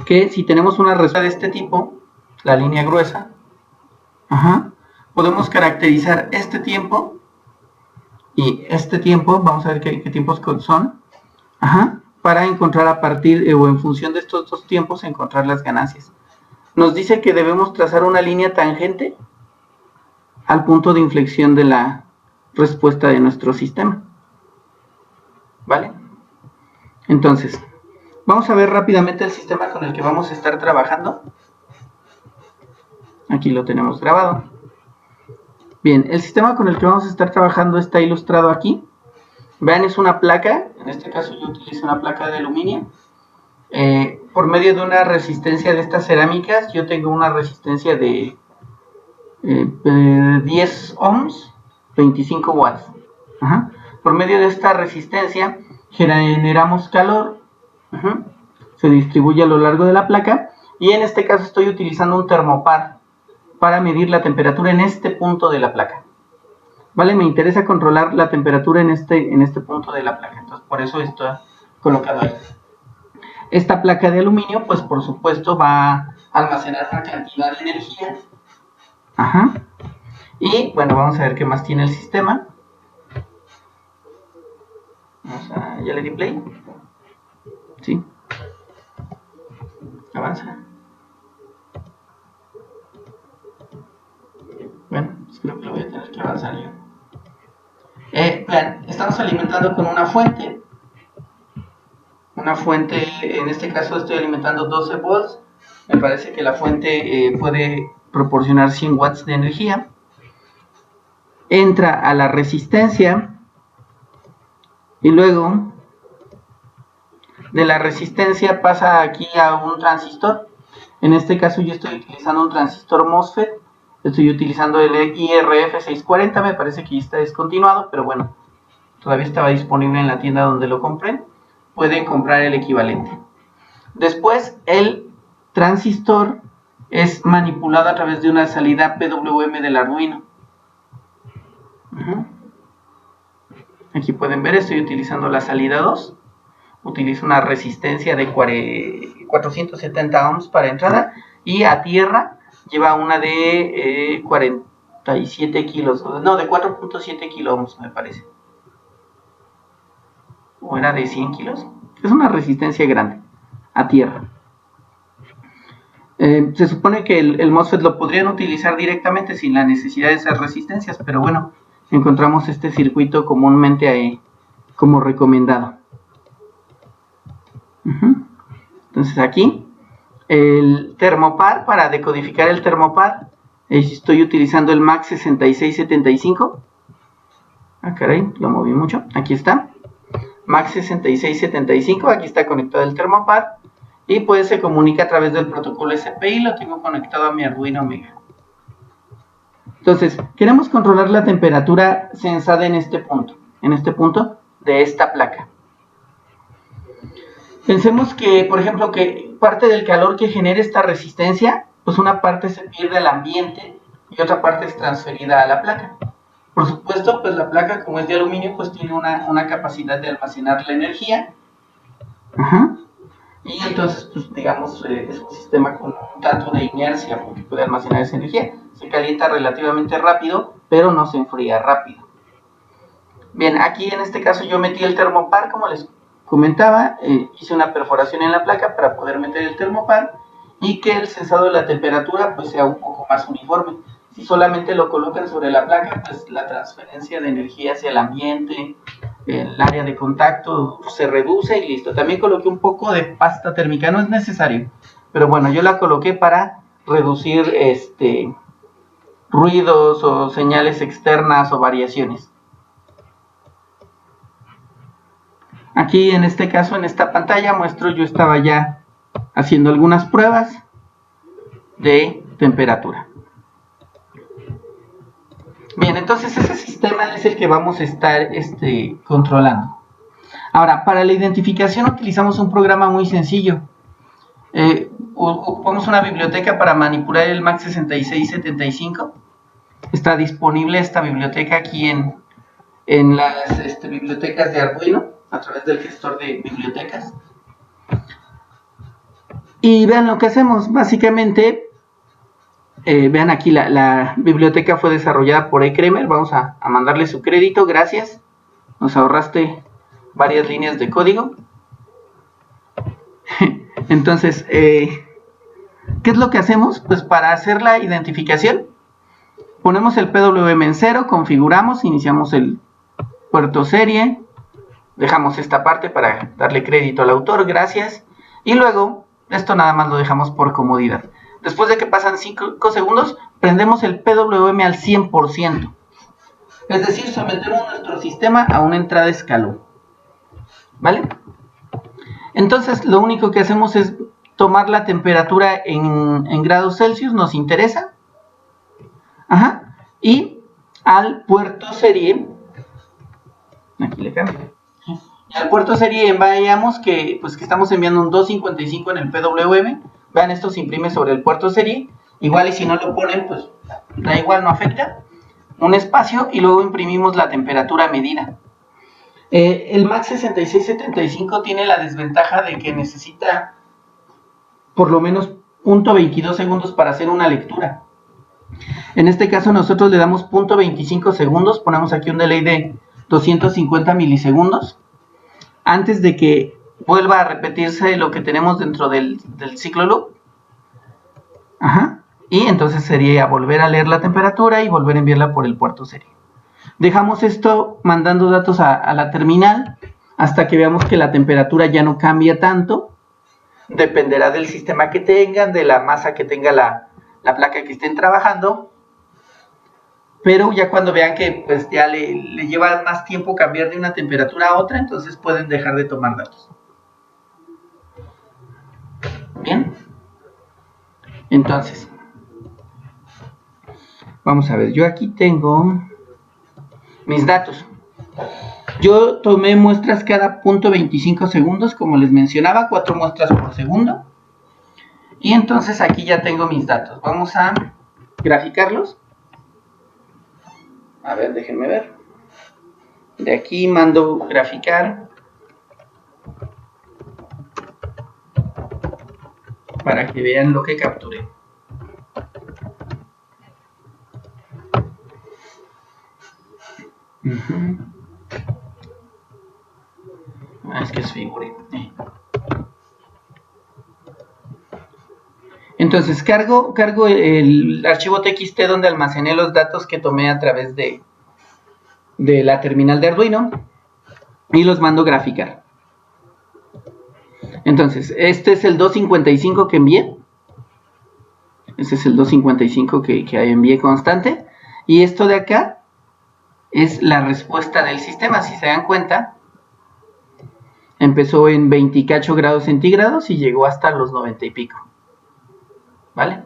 que si tenemos una respuesta de este tipo, la línea gruesa, podemos caracterizar este tiempo y este tiempo, vamos a ver qué tiempos son, para encontrar a partir o en función de estos dos tiempos encontrar las ganancias. Nos dice que debemos trazar una línea tangente al punto de inflexión de la respuesta de nuestro sistema. ¿Vale? Entonces, vamos a ver rápidamente el sistema con el que vamos a estar trabajando. Aquí lo tenemos grabado. Bien, el sistema con el que vamos a estar trabajando está ilustrado aquí. Vean, es una placa, en este caso yo utilizo una placa de aluminio. Por medio de una resistencia de estas cerámicas, yo tengo una resistencia de 10 ohms, 25 watts. Por medio de esta resistencia generamos calor, se distribuye a lo largo de la placa, y en este caso estoy utilizando un termopar para medir la temperatura en este punto de la placa. ¿Vale? Me interesa controlar la temperatura en este punto de la placa, entonces por eso está colocado ahí. Esta placa de aluminio, pues por supuesto va a almacenar una cantidad de energía. Y bueno, vamos a ver qué más tiene el sistema. ¿Ya le di play? Sí. Avanza. Bueno, pues creo que lo voy a tener que avanzar yo. Vean, estamos alimentando con una fuente. Una fuente, en este caso estoy alimentando 12 volts. Me parece que la fuente puede proporcionar 100 watts de energía. Entra a la resistencia y luego de la resistencia pasa aquí a un transistor. En este caso yo estoy utilizando un transistor MOSFET. Estoy utilizando el IRF640, me parece que ya está descontinuado, pero bueno, todavía estaba disponible en la tienda donde lo compré. Pueden comprar el equivalente. Después el transistor es manipulado a través de una salida PWM del Arduino. Aquí pueden ver, estoy utilizando la salida 2. Utilizo una resistencia de 470 ohms para entrada, y a tierra lleva una de 47 kilos, no, de 4.7 kilo ohms me parece. O era de 100 kilos. Es una resistencia grande a tierra. Se supone que el MOSFET lo podrían utilizar directamente sin la necesidad de esas resistencias, pero bueno, encontramos este circuito comúnmente ahí como recomendado. Entonces aquí el termopar, para decodificar el termopar, estoy utilizando el MAX6675. Ah, caray, lo moví mucho. Aquí está, MAX6675. Aquí está conectado el termopar y pues se comunica a través del protocolo SPI. Lo tengo conectado a mi Arduino Mega. Entonces, queremos controlar la temperatura sensada en este punto de esta placa. Pensemos que, por ejemplo, que parte del calor que genera esta resistencia, pues una parte se pierde al ambiente y otra parte es transferida a la placa. Por supuesto, pues la placa, como es de aluminio, pues tiene una capacidad de almacenar la energía. Y entonces, pues digamos, es un sistema con un tanto de inercia porque puede almacenar esa energía. Se calienta relativamente rápido, pero no se enfría rápido. Bien, aquí en este caso yo metí el termopar, como les comentaba, hice una perforación en la placa para poder meter el termopar y que el sensado de la temperatura pues sea un poco más uniforme. Si solamente lo colocan sobre la placa, pues la transferencia de energía hacia el ambiente, el área de contacto se reduce y listo. También coloqué un poco de pasta térmica, no es necesario, pero bueno, yo la coloqué para reducir ruidos o señales externas o variaciones. Aquí en este caso, en esta pantalla muestro, yo estaba ya haciendo algunas pruebas de temperatura. Bien, entonces ese sistema es el que vamos a estar controlando. Ahora, para la identificación utilizamos un programa muy sencillo. Ocupamos una biblioteca para manipular el MAX6675. Está disponible esta biblioteca aquí en las bibliotecas de Arduino, a través del gestor de bibliotecas. Y vean lo que hacemos. Básicamente, vean aquí la biblioteca fue desarrollada por eCremer. Vamos a mandarle su crédito. Gracias. Nos ahorraste varias líneas de código. Entonces, ¿qué es lo que hacemos? Pues para hacer la identificación, ponemos el PWM en 0, configuramos, iniciamos el puerto serie, dejamos esta parte para darle crédito al autor, gracias, y luego esto nada más lo dejamos por comodidad. Después de que pasan 5 segundos, prendemos el PWM al 100%, es decir, sometemos nuestro sistema a una entrada escalón, ¿vale? Entonces lo único que hacemos es tomar la temperatura en grados Celsius, nos interesa, y al puerto serie, aquí le cambio, y al puerto serie vayamos que estamos enviando un 255 en el PWM, vean, esto se imprime sobre el puerto serie, igual y si no lo ponen, pues da igual, no afecta, un espacio y luego imprimimos la temperatura medida. El MAX 6675 tiene la desventaja de que necesita por lo menos 0.22 segundos para hacer una lectura. En este caso nosotros le damos 0.25 segundos, ponemos aquí un delay de 250 milisegundos, antes de que vuelva a repetirse lo que tenemos dentro del ciclo loop. Y entonces sería volver a leer la temperatura y volver a enviarla por el puerto serie. Dejamos esto mandando datos a la terminal hasta que veamos que la temperatura ya no cambia tanto. Dependerá del sistema que tengan, de la masa que tenga la placa que estén trabajando. Pero ya cuando vean que pues ya le lleva más tiempo cambiar de una temperatura a otra, entonces pueden dejar de tomar datos. Bien. Entonces, vamos a ver, yo aquí tengo mis datos. Yo tomé muestras cada 0.25 segundos, como les mencionaba, 4 muestras por segundo. Y entonces aquí ya tengo mis datos. Vamos a graficarlos. A ver, déjenme ver. De aquí mando graficar para que vean lo que capturé. Es que es figure. Entonces cargo el archivo txt donde almacené los datos que tomé a través de la terminal de Arduino y los mando graficar. Entonces este es el 255 que envié. Este es el 255 que envié constante. Y esto de acá es la respuesta del sistema. Si se dan cuenta, empezó en 28 grados centígrados y llegó hasta los 90 y pico. ¿Vale?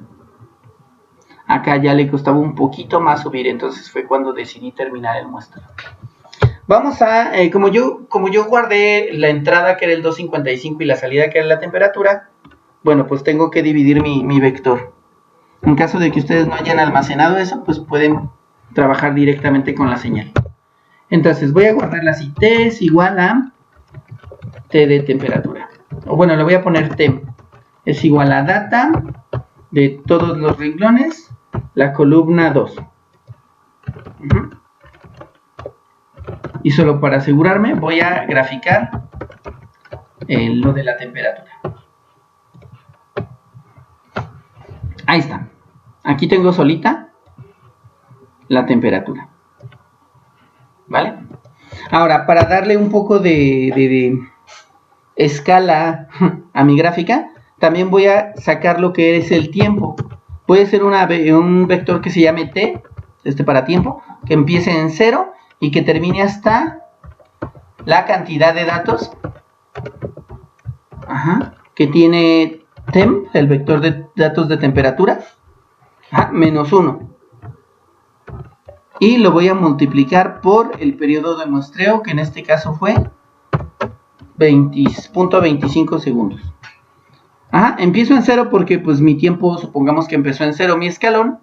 Acá ya le costaba un poquito más subir, entonces fue cuando decidí terminar el muestreo. Vamos a, como yo guardé la entrada que era el 255 y la salida que era la temperatura, bueno, pues tengo que dividir mi vector. En caso de que ustedes no hayan almacenado eso, pues pueden trabajar directamente con la señal. Entonces voy a guardarla así, T es igual a T de temperatura. O bueno, le voy a poner T. Es igual a data de todos los renglones, la columna 2. Y solo para asegurarme voy a graficar lo de la temperatura. Ahí está. Aquí tengo solita la temperatura. ¿Vale? Ahora, para darle un poco de escala a mi gráfica, también voy a sacar lo que es el tiempo. Puede ser un vector que se llame t, para tiempo, que empiece en 0 y que termine hasta la cantidad de datos que tiene temp, el vector de datos de temperatura, menos 1. Y lo voy a multiplicar por el periodo de muestreo, que en este caso fue 20.25 segundos. Empiezo en 0 porque pues mi tiempo, supongamos que empezó en 0 mi escalón,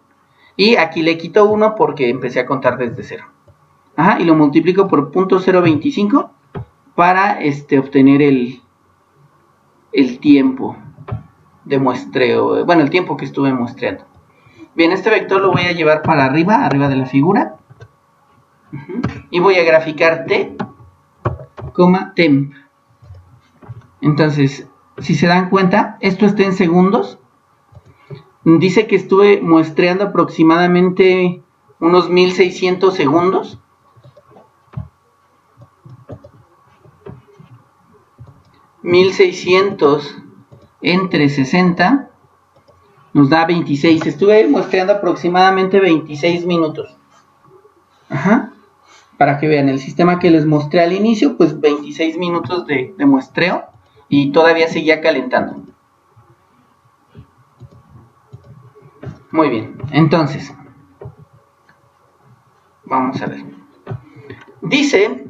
y aquí le quito 1 porque empecé a contar desde 0. Y lo multiplico por 0.025 para obtener el tiempo. de muestreo, bueno, el tiempo que estuve muestreando. Bien, este vector lo voy a llevar para arriba de la figura. Y voy a graficar t, temp. Entonces, si se dan cuenta, esto está en segundos. Dice que estuve muestreando aproximadamente unos 1600 segundos. 1600 entre 60 nos da 26. Estuve muestreando aproximadamente 26 minutos. Para que vean el sistema que les mostré al inicio, pues 26 minutos de muestreo y todavía seguía calentando. Muy bien, entonces vamos a ver. Dice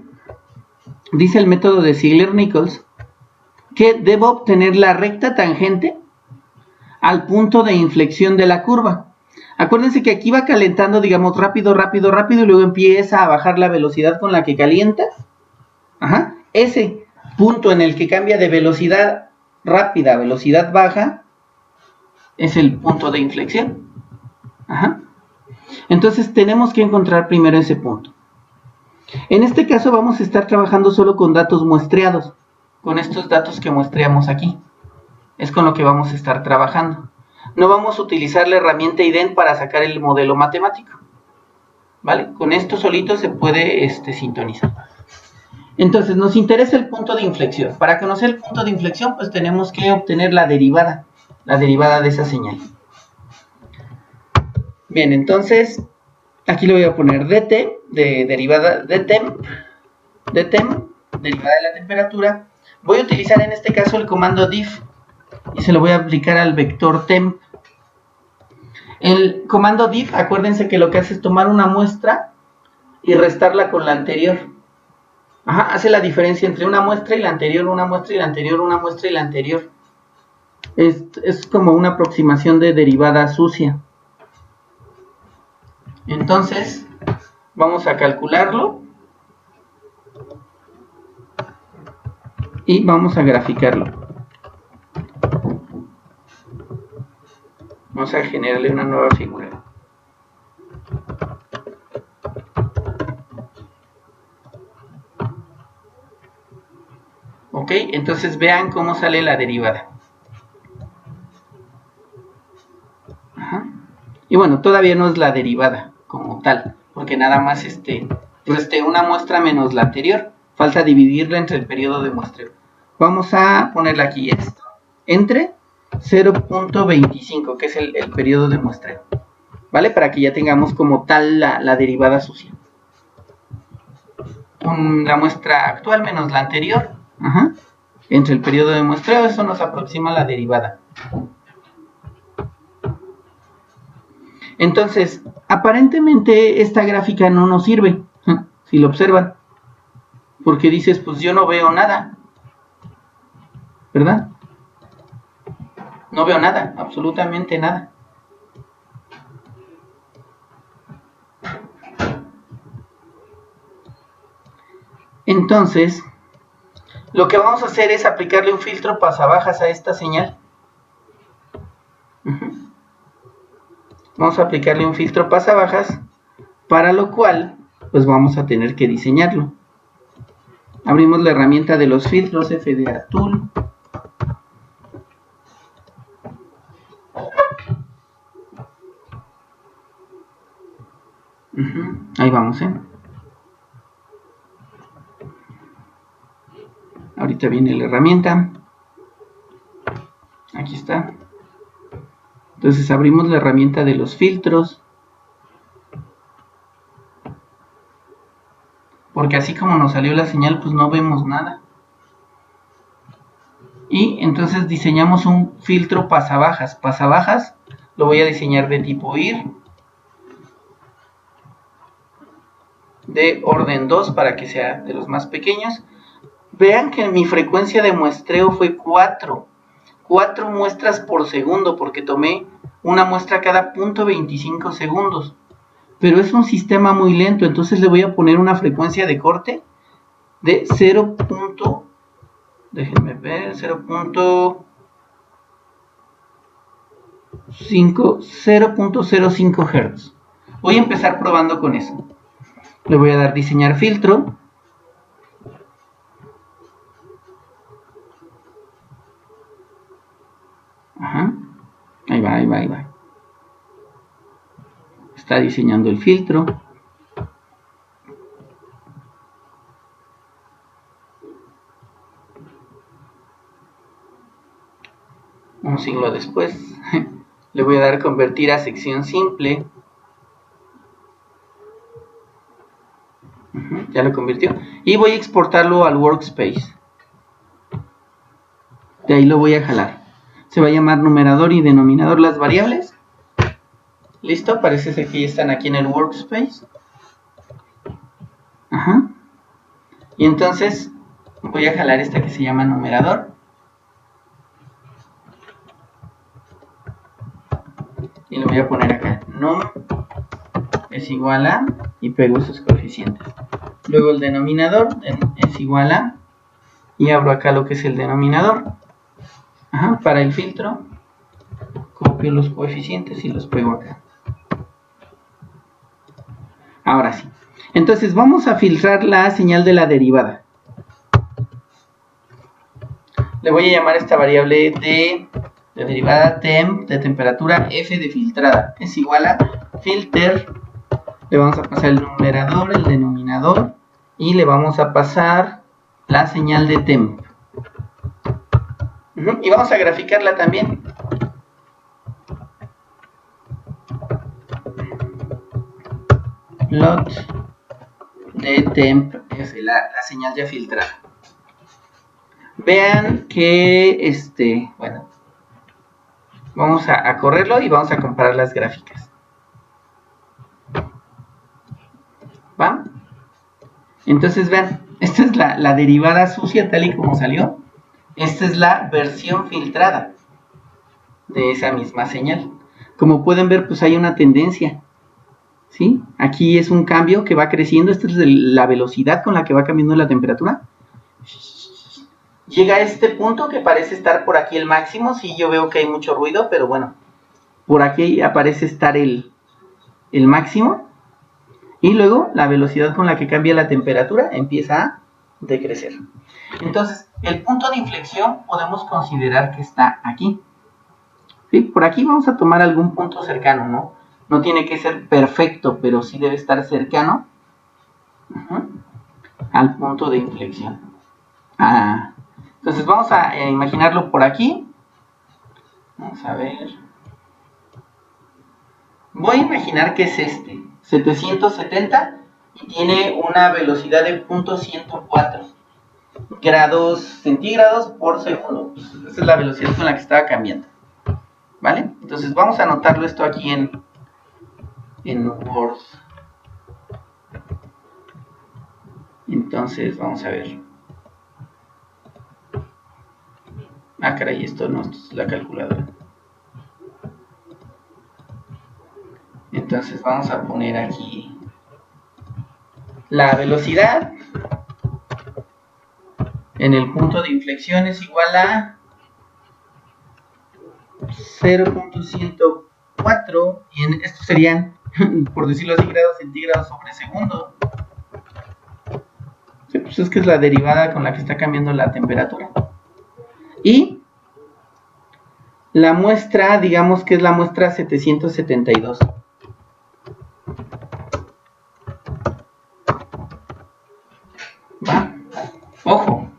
el método de Ziegler-Nichols que debo obtener la recta tangente al punto de inflexión de la curva. Acuérdense que aquí va calentando, digamos, rápido, y luego empieza a bajar la velocidad con la que calienta. Ese punto en el que cambia de velocidad rápida a velocidad baja es el punto de inflexión. Entonces tenemos que encontrar primero ese punto. En este caso vamos a estar trabajando solo con datos muestreados, con estos datos que muestreamos aquí. Es con lo que vamos a estar trabajando. No vamos a utilizar la herramienta IDEN para sacar el modelo matemático. ¿Vale? Con esto solito se puede sintonizar. Entonces nos interesa el punto de inflexión. Para conocer el punto de inflexión, pues tenemos que obtener la derivada de esa señal. Bien, entonces aquí le voy a poner dt, de derivada de temp, derivada de la temperatura. Voy a utilizar en este caso el comando diff y se lo voy a aplicar al vector temp. El comando diff, acuérdense que lo que hace es tomar una muestra y restarla con la anterior. Hace la diferencia entre una muestra y la anterior, una muestra y la anterior, una muestra y la anterior. Es como una aproximación de derivada sucia. Entonces, vamos a calcularlo y vamos a graficarlo. Vamos a generarle una nueva figura. Ok, entonces vean cómo sale la derivada. Y bueno, todavía no es la derivada como tal, porque nada más resté una muestra menos la anterior. Falta dividirla entre el periodo de muestreo. Vamos a ponerle aquí esto, entre 0.25, que es el periodo de muestreo. ¿Vale? Para que ya tengamos como tal la derivada sucia. Con la muestra actual menos la anterior, entre el periodo de muestreo, eso nos aproxima a la derivada. Entonces, aparentemente esta gráfica no nos sirve, si lo observan, porque dices, pues yo no veo nada, ¿verdad? No veo nada, absolutamente nada. Entonces, lo que vamos a hacer es aplicarle un filtro pasabajas a esta señal. Vamos a aplicarle un filtro pasabajas, para lo cual, pues vamos a tener que diseñarlo. Abrimos la herramienta de los filtros, FDA Tool. Ahí vamos, Ahorita viene la herramienta. Aquí está. Entonces abrimos la herramienta de los filtros. Porque así como nos salió la señal, pues no vemos nada. Y entonces diseñamos un filtro pasabajas. Pasabajas lo voy a diseñar de tipo IR. De orden 2 para que sea de los más pequeños. Vean que mi frecuencia de muestreo fue 4 muestras por segundo, porque tomé una muestra cada 0.25 segundos. Pero es un sistema muy lento, entonces le voy a poner una frecuencia de corte de 0. Déjenme ver, 0.05 Hz. Voy a empezar probando con eso. Le voy a dar diseñar filtro. Ajá. Ahí va, ahí va, ahí va. Está diseñando el filtro. Un siglo después le voy a dar convertir a sección simple. Ya lo convirtió. Y voy a exportarlo al workspace. De ahí lo voy a jalar. Se va a llamar numerador y denominador las variables. Listo, parece ser que ya están aquí en el workspace. Ajá. Y entonces voy a jalar esta que se llama numerador. Y le voy a poner acá num es igual a, y pego sus coeficientes. Luego el denominador es igual a, y abro acá lo que es el denominador. Ajá, para el filtro copio los coeficientes y los pego acá. Ahora sí. Entonces vamos a filtrar la señal de la derivada. Le voy a llamar esta variable de derivada temp, de temperatura, f de filtrada, es igual a filter. Le vamos a pasar el numerador, el denominador, y le vamos a pasar la señal de temp. Y vamos a graficarla también. Plot de temp, es la señal ya filtrada. Vean que bueno, vamos a correrlo y vamos a comparar las gráficas. ¿Va? Entonces vean, esta es la derivada sucia tal y como salió. Esta es la versión filtrada de esa misma señal. Como pueden ver, pues hay una tendencia, ¿sí? Aquí es un cambio que va creciendo. Esta es la velocidad con la que va cambiando la temperatura. Llega a este punto que parece estar por aquí el máximo. Sí, yo veo que hay mucho ruido, pero bueno, por aquí aparece estar el máximo. Y luego la velocidad con la que cambia la temperatura empieza a decrecer. Entonces, el punto de inflexión podemos considerar que está aquí. ¿Sí? Por aquí vamos a tomar algún punto cercano, ¿no? No tiene que ser perfecto, pero sí debe estar cercano al punto de inflexión. Entonces vamos a imaginarlo por aquí. Vamos a ver. Voy a imaginar que es 770, y tiene una velocidad de 0.104 grados centígrados por segundo. Esa es la velocidad con la que estaba cambiando. ¿Vale? Entonces vamos a anotarlo esto aquí en Word. Entonces vamos a ver. Caray, esto no es la calculadora. Entonces vamos a poner aquí la velocidad en el punto de inflexión es igual a 0.104, y estos serían, por decirlo así, grados centígrados sobre segundo. Sí, pues es que es la derivada con la que está cambiando la temperatura. Y la muestra, digamos que es la muestra 772. ¿Va? Ojo,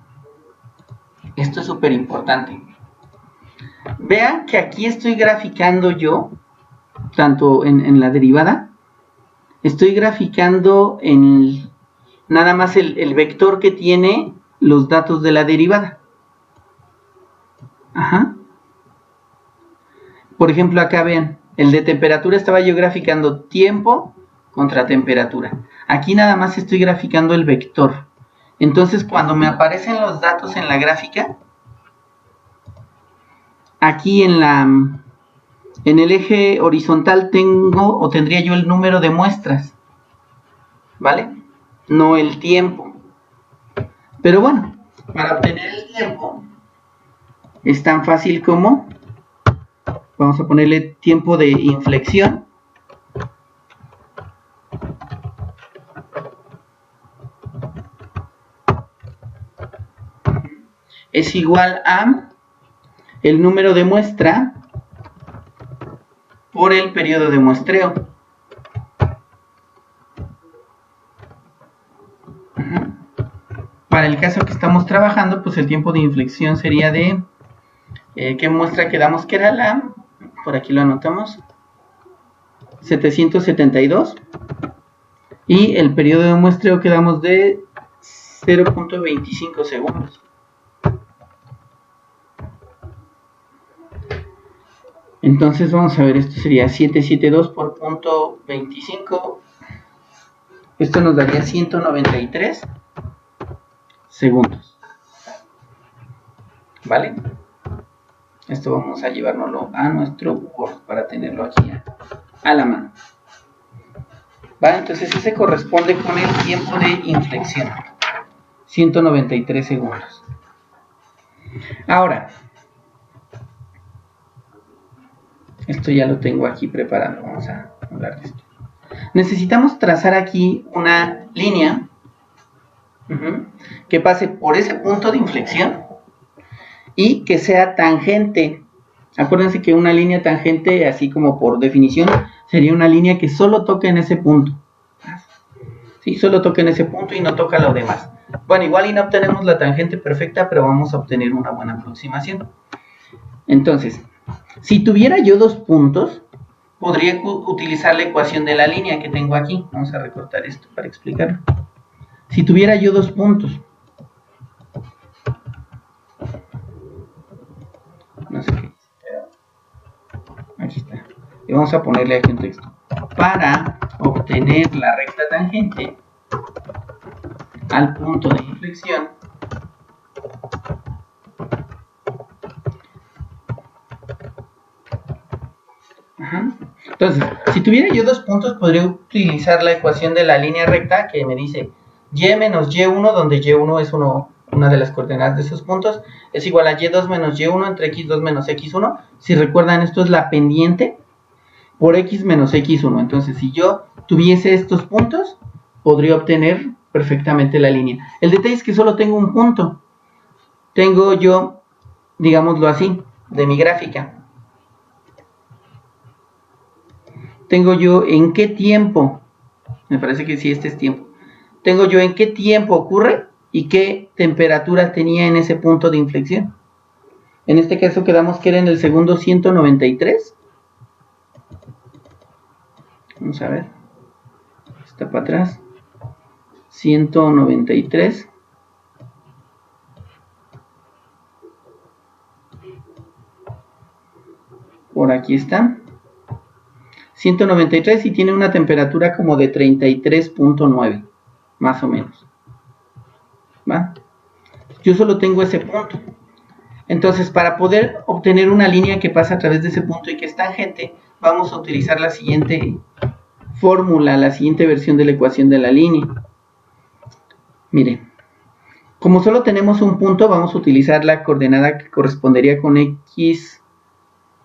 esto es súper importante. Vean que aquí estoy graficando yo, tanto en la derivada, estoy graficando nada más el vector que tiene los datos de la derivada. Ajá. Por ejemplo, acá vean, el de temperatura estaba yo graficando tiempo contra temperatura. Aquí nada más estoy graficando el vector. Entonces, cuando me aparecen los datos en la gráfica, aquí en el eje horizontal tendría yo el número de muestras, ¿vale? No el tiempo. Pero bueno, para obtener el tiempo es tan fácil como Vamos a ponerle tiempo de inflexión. Es igual a el número de muestra por el periodo de muestreo. Para el caso que estamos trabajando, pues el tiempo de inflexión sería de... ¿qué muestra quedamos que era la? Por aquí lo anotamos. 772. Y el periodo de muestreo quedamos de 0.25 segundos. Entonces vamos a ver, esto sería 772 por punto 25. Esto nos daría 193 segundos. ¿Vale? Esto vamos a llevárnoslo a nuestro Word para tenerlo aquí a la mano. ¿Vale? Entonces ese corresponde con el tiempo de inflexión. 193 segundos. Ahora, esto ya lo tengo aquí preparado. Vamos a hablar de esto. Necesitamos trazar aquí una línea que pase por ese punto de inflexión y que sea tangente. Acuérdense que una línea tangente, así como por definición, sería una línea que solo toca en ese punto. Sí, solo toca en ese punto y no toca lo demás. Bueno, igual y no obtenemos la tangente perfecta, pero vamos a obtener una buena aproximación. Entonces, si tuviera yo dos puntos, podría utilizar la ecuación de la línea que tengo aquí. Vamos a recortar esto para explicarlo. Si tuviera yo dos puntos, no sé qué, aquí está. Y vamos a ponerle aquí un texto. Para obtener la recta tangente al punto de inflexión, entonces, si tuviera yo dos puntos, podría utilizar la ecuación de la línea recta que me dice y menos y1, donde y1 es una de las coordenadas de esos puntos, es igual a y2 menos y1 entre x2 menos x1. Si recuerdan, esto es la pendiente por x menos x1. Entonces, si yo tuviese estos puntos, podría obtener perfectamente la línea. El detalle es que solo tengo un punto. Tengo yo, digámoslo así, de mi gráfica. Tengo yo en qué tiempo, me parece que sí, este es tiempo. Tengo yo en qué tiempo ocurre y qué temperatura tenía en ese punto de inflexión. En este caso quedamos que era en el segundo 193. Vamos a ver. Está para atrás. 193. Por aquí está. 193 y tiene una temperatura como de 33.9. Más o menos. ¿Va? Yo solo tengo ese punto. Entonces, para poder obtener una línea que pasa a través de ese punto y que es tangente, vamos a utilizar la siguiente fórmula, la siguiente versión de la ecuación de la línea. Mire, como solo tenemos un punto, vamos a utilizar la coordenada que correspondería con x,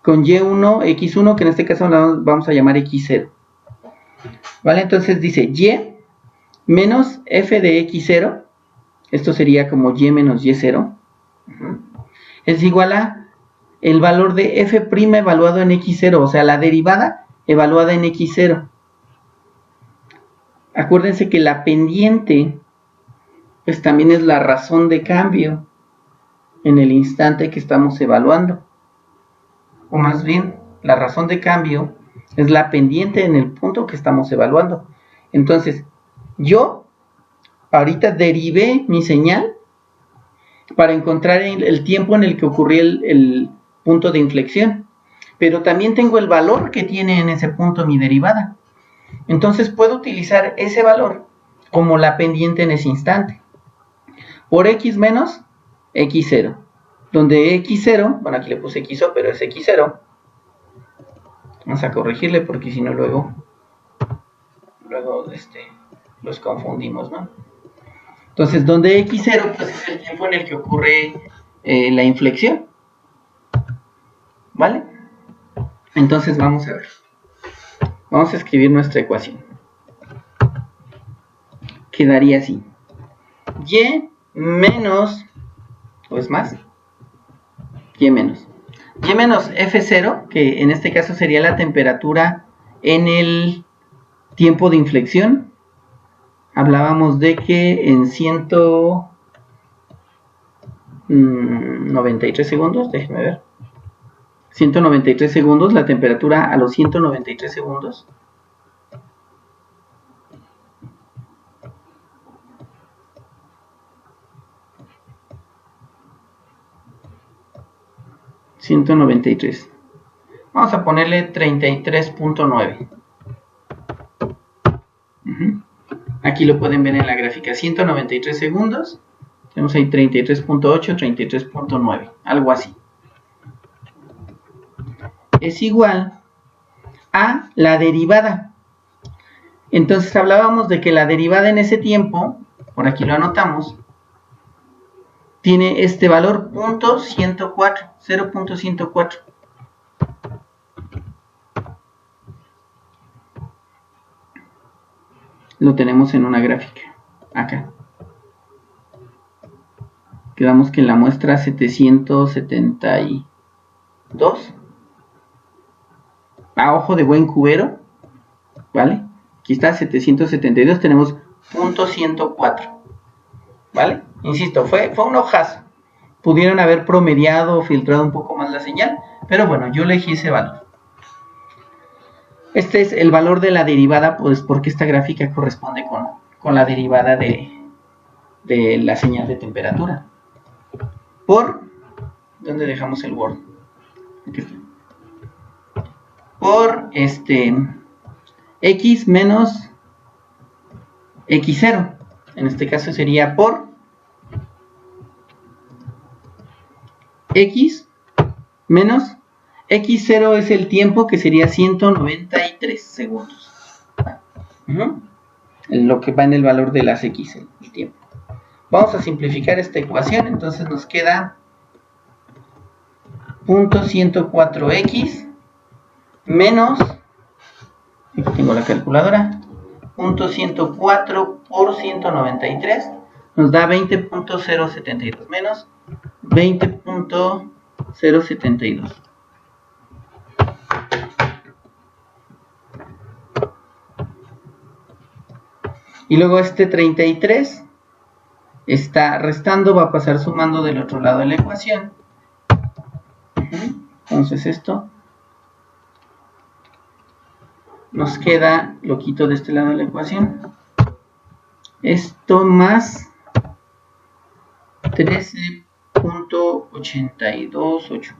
con y1, x1, que en este caso la vamos a llamar x0. ¿Vale? Entonces dice y menos f de x0, esto sería como y menos y0, es igual a el valor de f' evaluado en x0, o sea, la derivada evaluada en x0. Acuérdense que la pendiente pues también es la razón de cambio en el instante que estamos evaluando. O más bien, la razón de cambio es la pendiente en el punto que estamos evaluando. Entonces, yo ahorita derivé mi señal para encontrar el tiempo en el que ocurrió el punto de inflexión. Pero también tengo el valor que tiene en ese punto mi derivada. Entonces puedo utilizar ese valor como la pendiente en ese instante. Por x menos x0. Donde x0, bueno, aquí le puse xo, pero es x0. Vamos a corregirle porque si no luego los confundimos, ¿no? Entonces, donde x0 pues es el tiempo en el que ocurre la inflexión. ¿Vale? Entonces vamos a ver. Vamos a escribir nuestra ecuación. Quedaría así. Y menos, o es más, y menos F0, que en este caso sería la temperatura en el tiempo de inflexión. Hablábamos de que en 193 segundos, déjenme ver, 193 segundos, la temperatura a los 193 segundos vamos a ponerle 33.9. Aquí lo pueden ver en la gráfica, 193 segundos, tenemos ahí 33.8, 33.9, algo así. Es igual a la derivada. Entonces hablábamos de que la derivada en ese tiempo, por aquí lo anotamos, tiene este valor, 0.104. Lo tenemos en una gráfica, acá. Quedamos que en la muestra 772, a ojo de buen cubero, ¿vale? Aquí está 772, tenemos 0.104, ¿vale? Insisto, fue un hojazo. Pudieron haber promediado o filtrado un poco más la señal, pero bueno, yo elegí ese valor. Este es el valor de la derivada, pues porque esta gráfica corresponde con la derivada de la señal de temperatura. ¿Dónde dejamos el Word? Aquí está. Por X menos X0. En este caso sería por X menos X0 es el tiempo, que sería 193 segundos. Lo que va en el valor de las X, el tiempo. Vamos a simplificar esta ecuación, entonces nos queda 0.104x menos, aquí tengo la calculadora, 0.104 por 193 nos da 20.072 menos 20.072. Y luego este 33 está restando, va a pasar sumando del otro lado de la ecuación. Entonces esto nos queda, lo quito de este lado de la ecuación, esto más 13.828,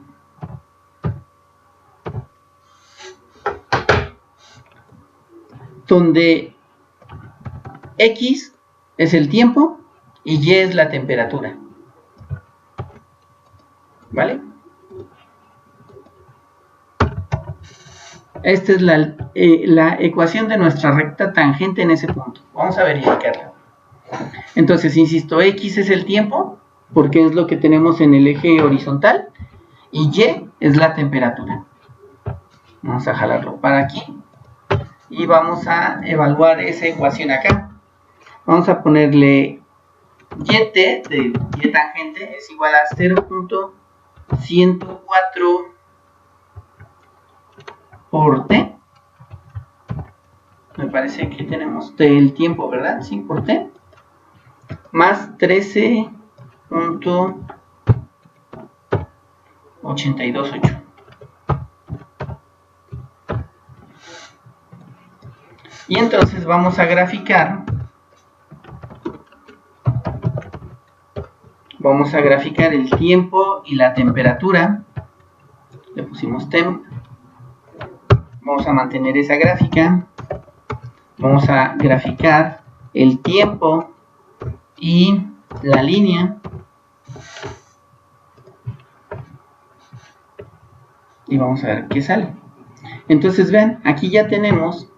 donde X es el tiempo y Y es la temperatura, ¿vale? Esta es la ecuación de nuestra recta tangente en ese punto. Vamos a verificarla. Entonces, insisto, X es el tiempo, porque es lo que tenemos en el eje horizontal, y Y es la temperatura. Vamos a jalarlo para aquí, y vamos a evaluar esa ecuación acá. Vamos a ponerle YT, de Y tangente, es igual a 0.104 por T. Me parece que tenemos T el tiempo, ¿verdad? Sí, por T. Más 13.828. Y entonces vamos a graficar. Vamos a graficar el tiempo y la temperatura. Le pusimos temp. Vamos a mantener esa gráfica. Vamos a graficar el tiempo y la línea. Y vamos a ver qué sale. Entonces vean, aquí ya tenemos.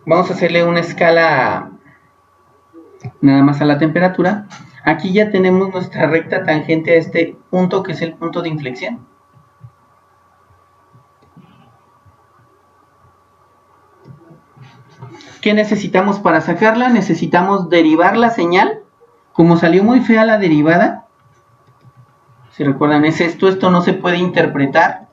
Vamos a hacerle una escala nada más a la temperatura. Aquí ya tenemos nuestra recta tangente a este punto, que es el punto de inflexión. ¿Qué necesitamos para sacarla? Necesitamos derivar la señal. Como salió muy fea la derivada, si recuerdan, es esto no se puede interpretar.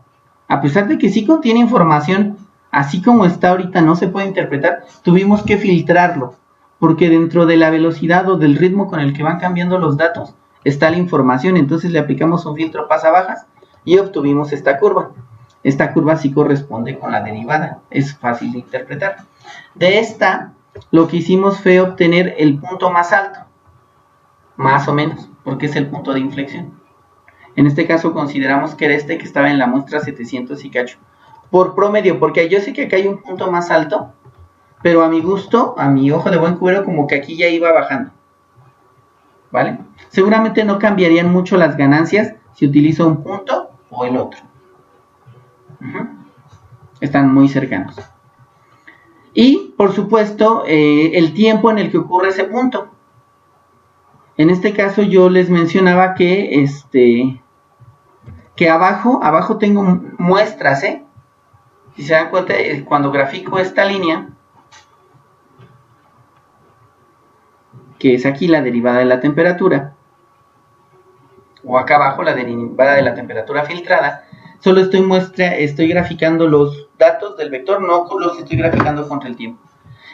A pesar de que sí contiene información, así como está ahorita no se puede interpretar, tuvimos que filtrarlo, porque dentro de la velocidad o del ritmo con el que van cambiando los datos está la información. Entonces le aplicamos un filtro pasabajas y obtuvimos esta curva. Esta curva sí corresponde con la derivada, es fácil de interpretar. De esta, lo que hicimos fue obtener el punto más alto, más o menos, porque es el punto de inflexión. En este caso consideramos que era este que estaba en la muestra 700 y cacho. Por promedio, porque yo sé que acá hay un punto más alto, pero a mi gusto, a mi ojo de buen cubero, como que aquí ya iba bajando. ¿Vale? Seguramente no cambiarían mucho las ganancias si utilizo un punto o el otro. Están muy cercanos. Y, por supuesto, el tiempo en el que ocurre ese punto. En este caso yo les mencionaba que abajo tengo muestras, Si se dan cuenta, cuando grafico esta línea, que es aquí la derivada de la temperatura, o acá abajo la derivada de la temperatura filtrada, solo estoy graficando los datos del vector, no los estoy graficando contra el tiempo.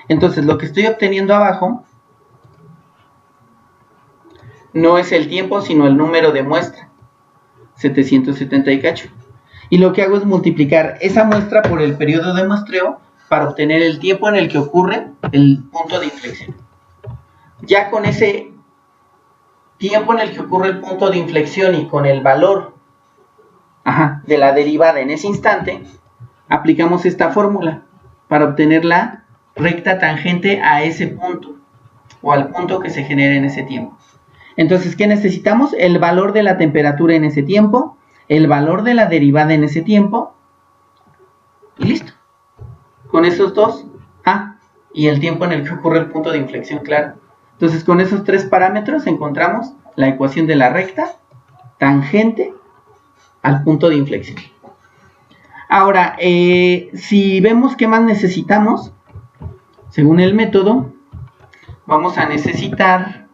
Entonces lo que estoy obteniendo abajo no es el tiempo, sino el número de muestra, 770 y cacho. Y lo que hago es multiplicar esa muestra por el periodo de muestreo para obtener el tiempo en el que ocurre el punto de inflexión. Ya con ese tiempo en el que ocurre el punto de inflexión y con el valor de la derivada en ese instante, aplicamos esta fórmula para obtener la recta tangente a ese punto o al punto que se genere en ese tiempo. Entonces, ¿qué necesitamos? El valor de la temperatura en ese tiempo, el valor de la derivada en ese tiempo y listo. Con esos dos, y el tiempo en el que ocurre el punto de inflexión, claro. Entonces, con esos tres parámetros encontramos la ecuación de la recta tangente al punto de inflexión. Ahora, si vemos qué más necesitamos, según el método, vamos a necesitar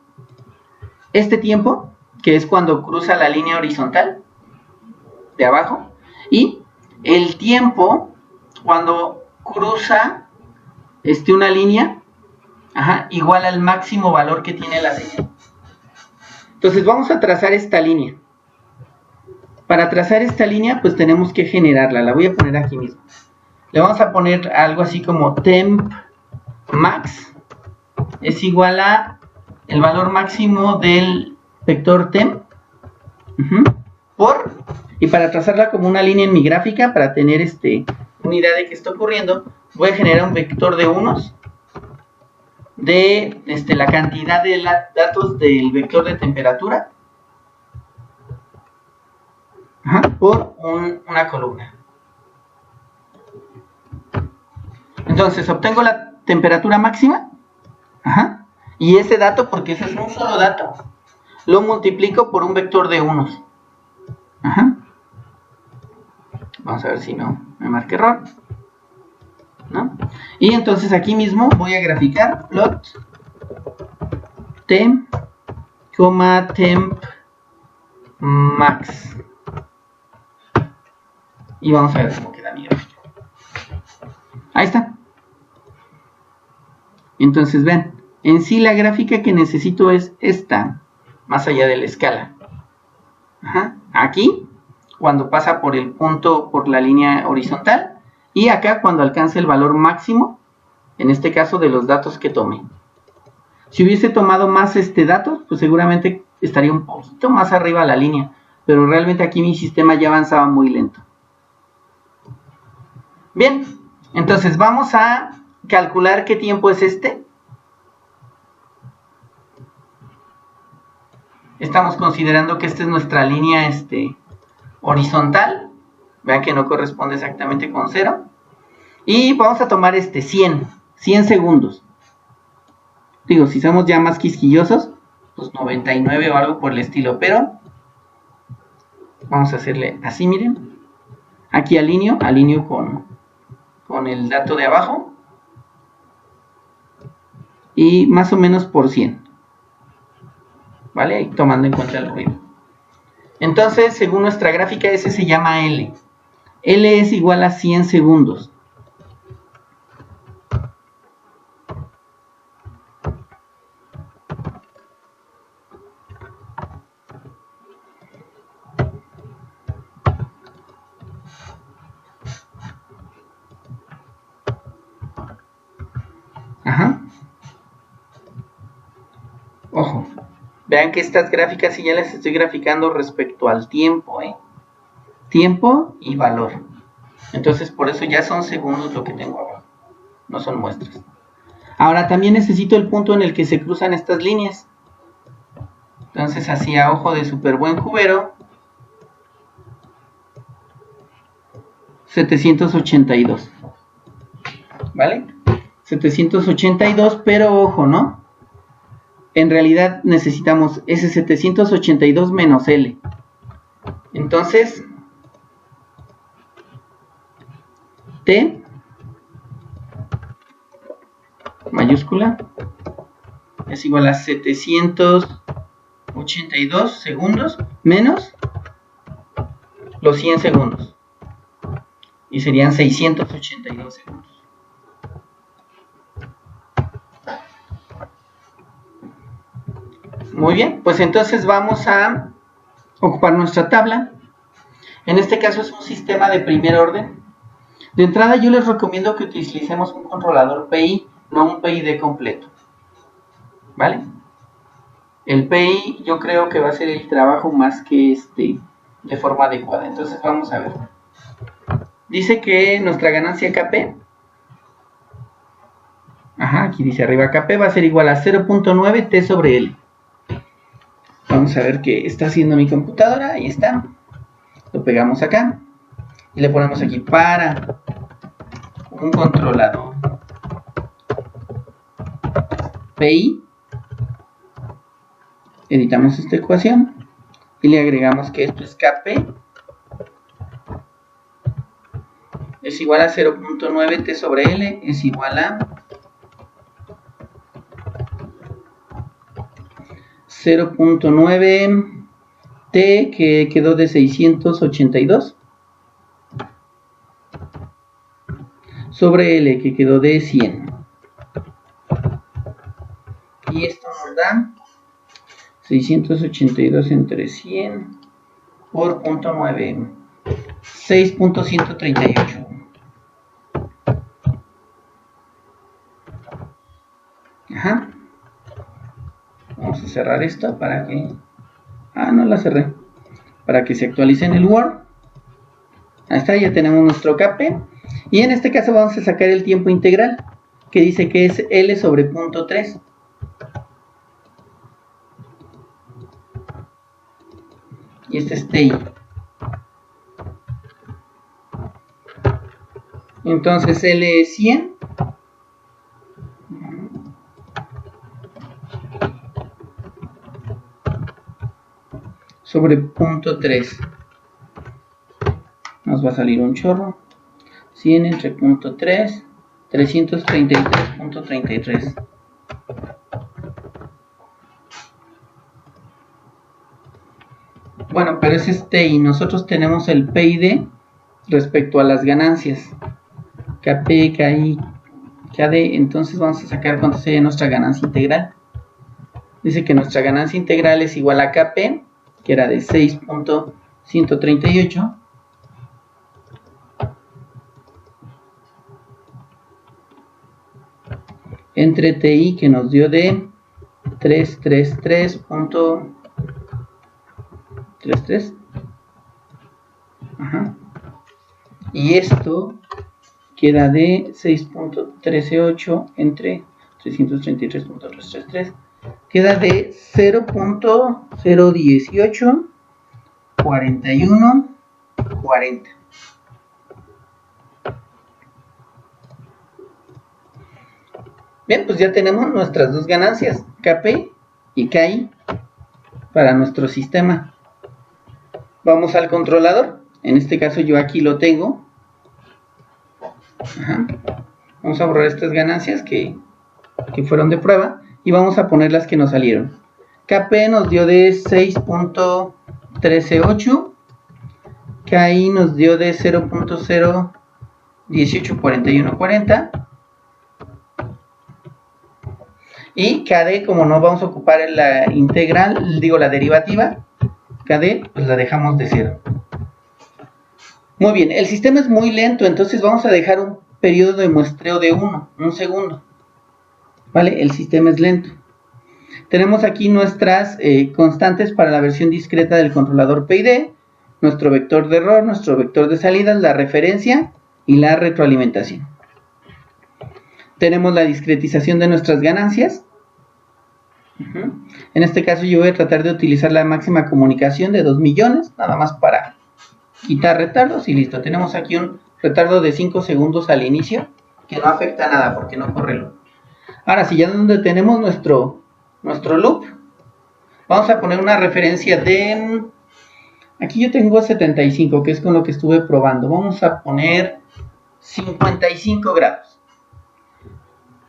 este tiempo, que es cuando cruza la línea horizontal de abajo, y el tiempo cuando cruza una línea igual al máximo valor que tiene la señal. Entonces vamos a trazar esta línea. Para trazar esta línea, pues tenemos que generarla. La voy a poner aquí mismo. Le vamos a poner algo así como temp max es igual a el valor máximo del vector temp y para trazarla como una línea en mi gráfica, para tener una idea de qué está ocurriendo, voy a generar un vector de unos de la cantidad de datos del vector de temperatura por una columna. Entonces obtengo la temperatura máxima y ese dato, porque ese es un solo dato, lo multiplico por un vector de unos. Vamos a ver si no me marca error, ¿no? Y entonces aquí mismo voy a graficar plot temp, temp max. Y vamos a ver cómo queda mi gráfica. Ahí está. Entonces ven, en sí la gráfica que necesito es esta, más allá de la escala. Aquí, cuando pasa por el punto, por la línea horizontal, y acá cuando alcance el valor máximo, en este caso de los datos que tome. Si hubiese tomado más datos, pues seguramente estaría un poquito más arriba la línea, pero realmente aquí mi sistema ya avanzaba muy lento. Bien, entonces vamos a calcular qué tiempo es este. Estamos considerando que esta es nuestra línea horizontal. Vean que no corresponde exactamente con 0. Y vamos a tomar 100 segundos. Digo, si somos ya más quisquillosos, pues 99 o algo por el estilo, pero vamos a hacerle así, miren. Aquí alineo con el dato de abajo. y más o menos por 100. ¿Vale? Ahí tomando en cuenta el ruido. Entonces, según nuestra gráfica, ese se llama L. L es igual a 100 segundos. Ajá. Ojo. Vean que estas gráficas sí ya las estoy graficando respecto al tiempo, ¿eh? Tiempo y valor. Entonces, por eso ya son segundos lo que tengo abajo. No son muestras. Ahora, también necesito el punto en el que se cruzan estas líneas. Entonces, así a ojo de súper buen cubero, 782. ¿Vale? 782, pero ojo, ¿no? En realidad necesitamos ese 782 menos L. Entonces, T mayúscula es igual a 782 segundos menos los 100 segundos. Y serían 682 segundos. Muy bien, pues entonces vamos a ocupar nuestra tabla. En este caso es un sistema de primer orden. De entrada yo les recomiendo que utilicemos un controlador PI, no un PID completo. ¿Vale? El PI yo creo que va a ser el trabajo más que de forma adecuada. Entonces vamos a ver. Dice que nuestra ganancia KP, aquí dice arriba KP va a ser igual a 0.9 T sobre L. Vamos a ver qué está haciendo mi computadora. Ahí está. Lo pegamos acá. Y le ponemos aquí para un controlador PI. Editamos esta ecuación. Y le agregamos que esto es KP. Es igual a 0.9 T sobre L. Es igual a 0.9 T que quedó de 682 sobre L que quedó de 100. Y esto nos da 682 entre 100 por 0.9, 6.138. Vamos a cerrar esto para que... no la cerré. Para que se actualice en el Word. Ahí está, ya tenemos nuestro KP. Y en este caso vamos a sacar el tiempo integral, que dice que es L sobre 0.3. Y este es TI. Entonces L es 100. Sobre 0.3. Nos va a salir un chorro. 100 entre 0.3. 333.33. Bueno, pero ese es TI. Nosotros tenemos el PID respecto a las ganancias. KP, KI, KD. Entonces vamos a sacar cuánto sería nuestra ganancia integral. Dice que nuestra ganancia integral es igual a KP, que era de 6.138. Entre TI, que nos dio de 333.33. Y esto queda de 6.138 entre 333.333. Queda de 0.018 41 40. Bien, pues ya tenemos nuestras dos ganancias, KP y KI, para nuestro sistema. Vamos al controlador. En este caso yo aquí lo tengo. Vamos a borrar estas ganancias que que fueron de prueba, y vamos a poner las que nos salieron. KP nos dio de 6.138, KI nos dio de 0.0184140, y KD, como no vamos a ocupar la integral, digo la derivativa, KD pues la dejamos de 0. Muy bien, el sistema es muy lento, entonces vamos a dejar un periodo de muestreo de 1 segundo. ¿Vale? El sistema es lento. Tenemos aquí nuestras constantes para la versión discreta del controlador PID, nuestro vector de error, nuestro vector de salidas, la referencia y la retroalimentación. Tenemos la discretización de nuestras ganancias. En este caso yo voy a tratar de utilizar la máxima comunicación de 2 millones, nada más para quitar retardos y listo. Tenemos aquí un retardo de 5 segundos al inicio, que no afecta nada porque no corre loop. Ahora, si ya donde tenemos nuestro loop, vamos a poner una referencia de... Aquí yo tengo 75, que es con lo que estuve probando. Vamos a poner 55 grados.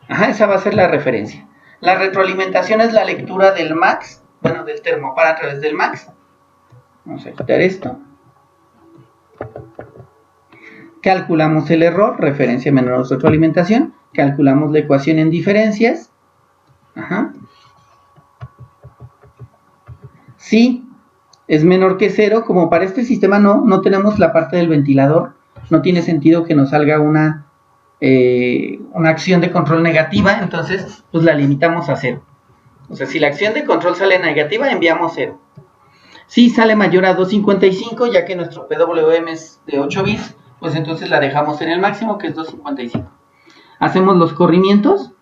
Ajá, esa va a ser la referencia. La retroalimentación es la lectura del max, bueno, del termopar a través del max. Vamos a quitar esto. Calculamos el error, referencia menos retroalimentación. Calculamos la ecuación en diferencias. Ajá. Si es menor que 0, como para este sistema no tenemos la parte del ventilador, no tiene sentido que nos salga una acción de control negativa, entonces pues la limitamos a 0. O sea, si la acción de control sale negativa, enviamos 0. Si sale mayor a 255, ya que nuestro PWM es de 8 bits, pues entonces la dejamos en el máximo, que es 255. Hacemos los corrimientos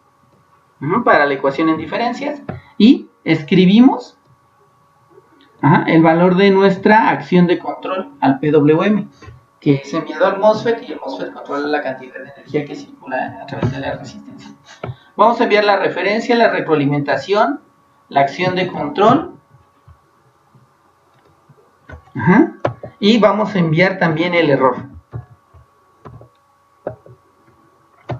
para la ecuación en diferencias y escribimos el valor de nuestra acción de control al PWM, que es enviado al MOSFET, y el MOSFET controla la cantidad de energía que circula a través de la resistencia. Vamos a enviar la referencia, la retroalimentación, la acción de control, y vamos a enviar también el error.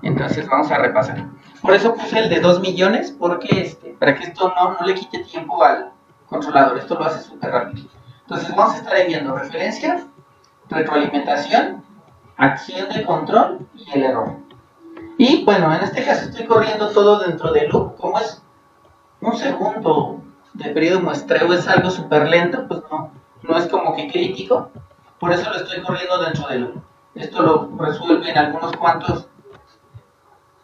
Entonces vamos a repasar. Por eso puse el de 2 millones, porque para que esto no le quite tiempo al controlador. Esto lo hace súper rápido. Entonces vamos a estar enviando referencia, retroalimentación, acción de control y el error. Y bueno, en este caso estoy corriendo todo dentro del loop. Como es un segundo de periodo muestreo, es algo súper lento, pues no es como que crítico. Por eso lo estoy corriendo dentro del loop. Esto lo resuelve en algunos cuantos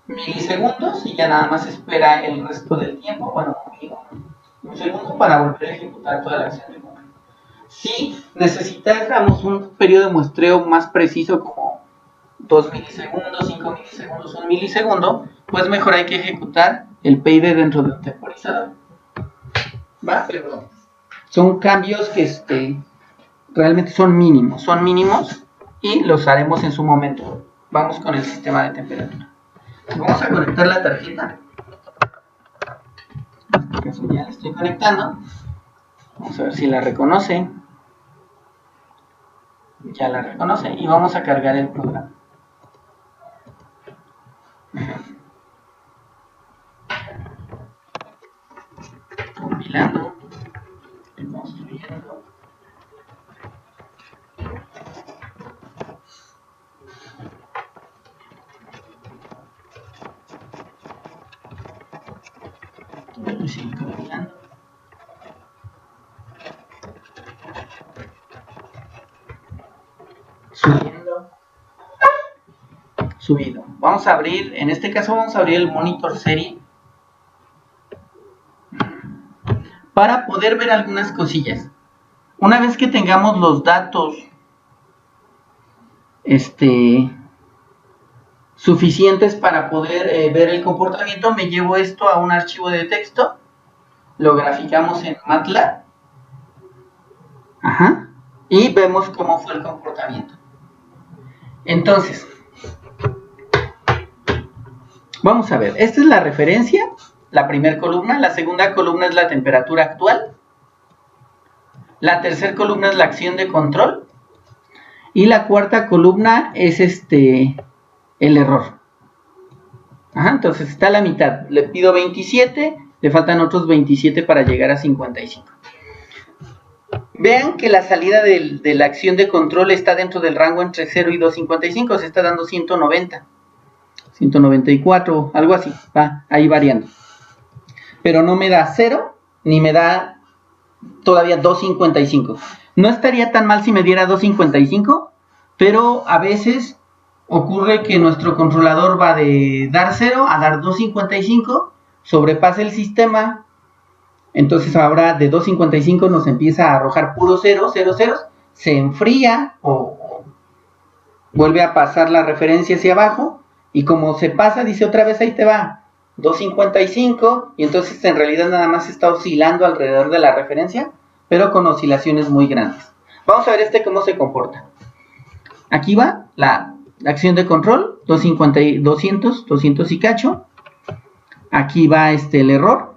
milisegundos y ya nada más espera el resto del tiempo, bueno, un segundo para volver a ejecutar toda la acción de control. Si necesitáramos un periodo de muestreo más preciso, como 2 milisegundos, 5 milisegundos, 1 milisegundo, pues mejor hay que ejecutar el PID dentro de un temporizador. ¿Va? Pero son cambios que realmente son mínimos y los haremos en su momento. Vamos con el sistema de temperatura. Vamos a conectar la tarjeta. En este caso ya la estoy conectando. Vamos a ver si la reconoce. Ya la reconoce y vamos a cargar el programa. Compilando. Construyendo. Sigue compilando. Subido. Vamos a abrir, en este caso vamos a abrir el monitor serie para poder ver algunas cosillas. Una vez que tengamos los datos suficientes para poder ver el comportamiento, me llevo esto a un archivo de texto, lo graficamos en MATLAB, y vemos cómo fue el comportamiento. Entonces, vamos a ver, esta es la referencia, la primera columna, la segunda columna es la temperatura actual, la tercera columna es la acción de control, y la cuarta columna es el error. Ajá, entonces está a la mitad. Le pido 27, le faltan otros 27 para llegar a 55. Vean que la salida de la acción de control está dentro del rango entre 0 y 255, se está dando 190, 194, algo así, va ahí variando. Pero no me da 0, ni me da todavía 255. No estaría tan mal si me diera 255, pero a veces ocurre que nuestro controlador va de dar 0 a dar 255, sobrepasa el sistema. Entonces ahora de 255 nos empieza a arrojar puro 0, 0, 0, se enfría o vuelve a pasar la referencia hacia abajo y como se pasa dice otra vez ahí te va 255 y entonces en realidad nada más está oscilando alrededor de la referencia pero con oscilaciones muy grandes. Vamos a ver cómo se comporta. Aquí va la acción de control 200 y cacho. Aquí va el error.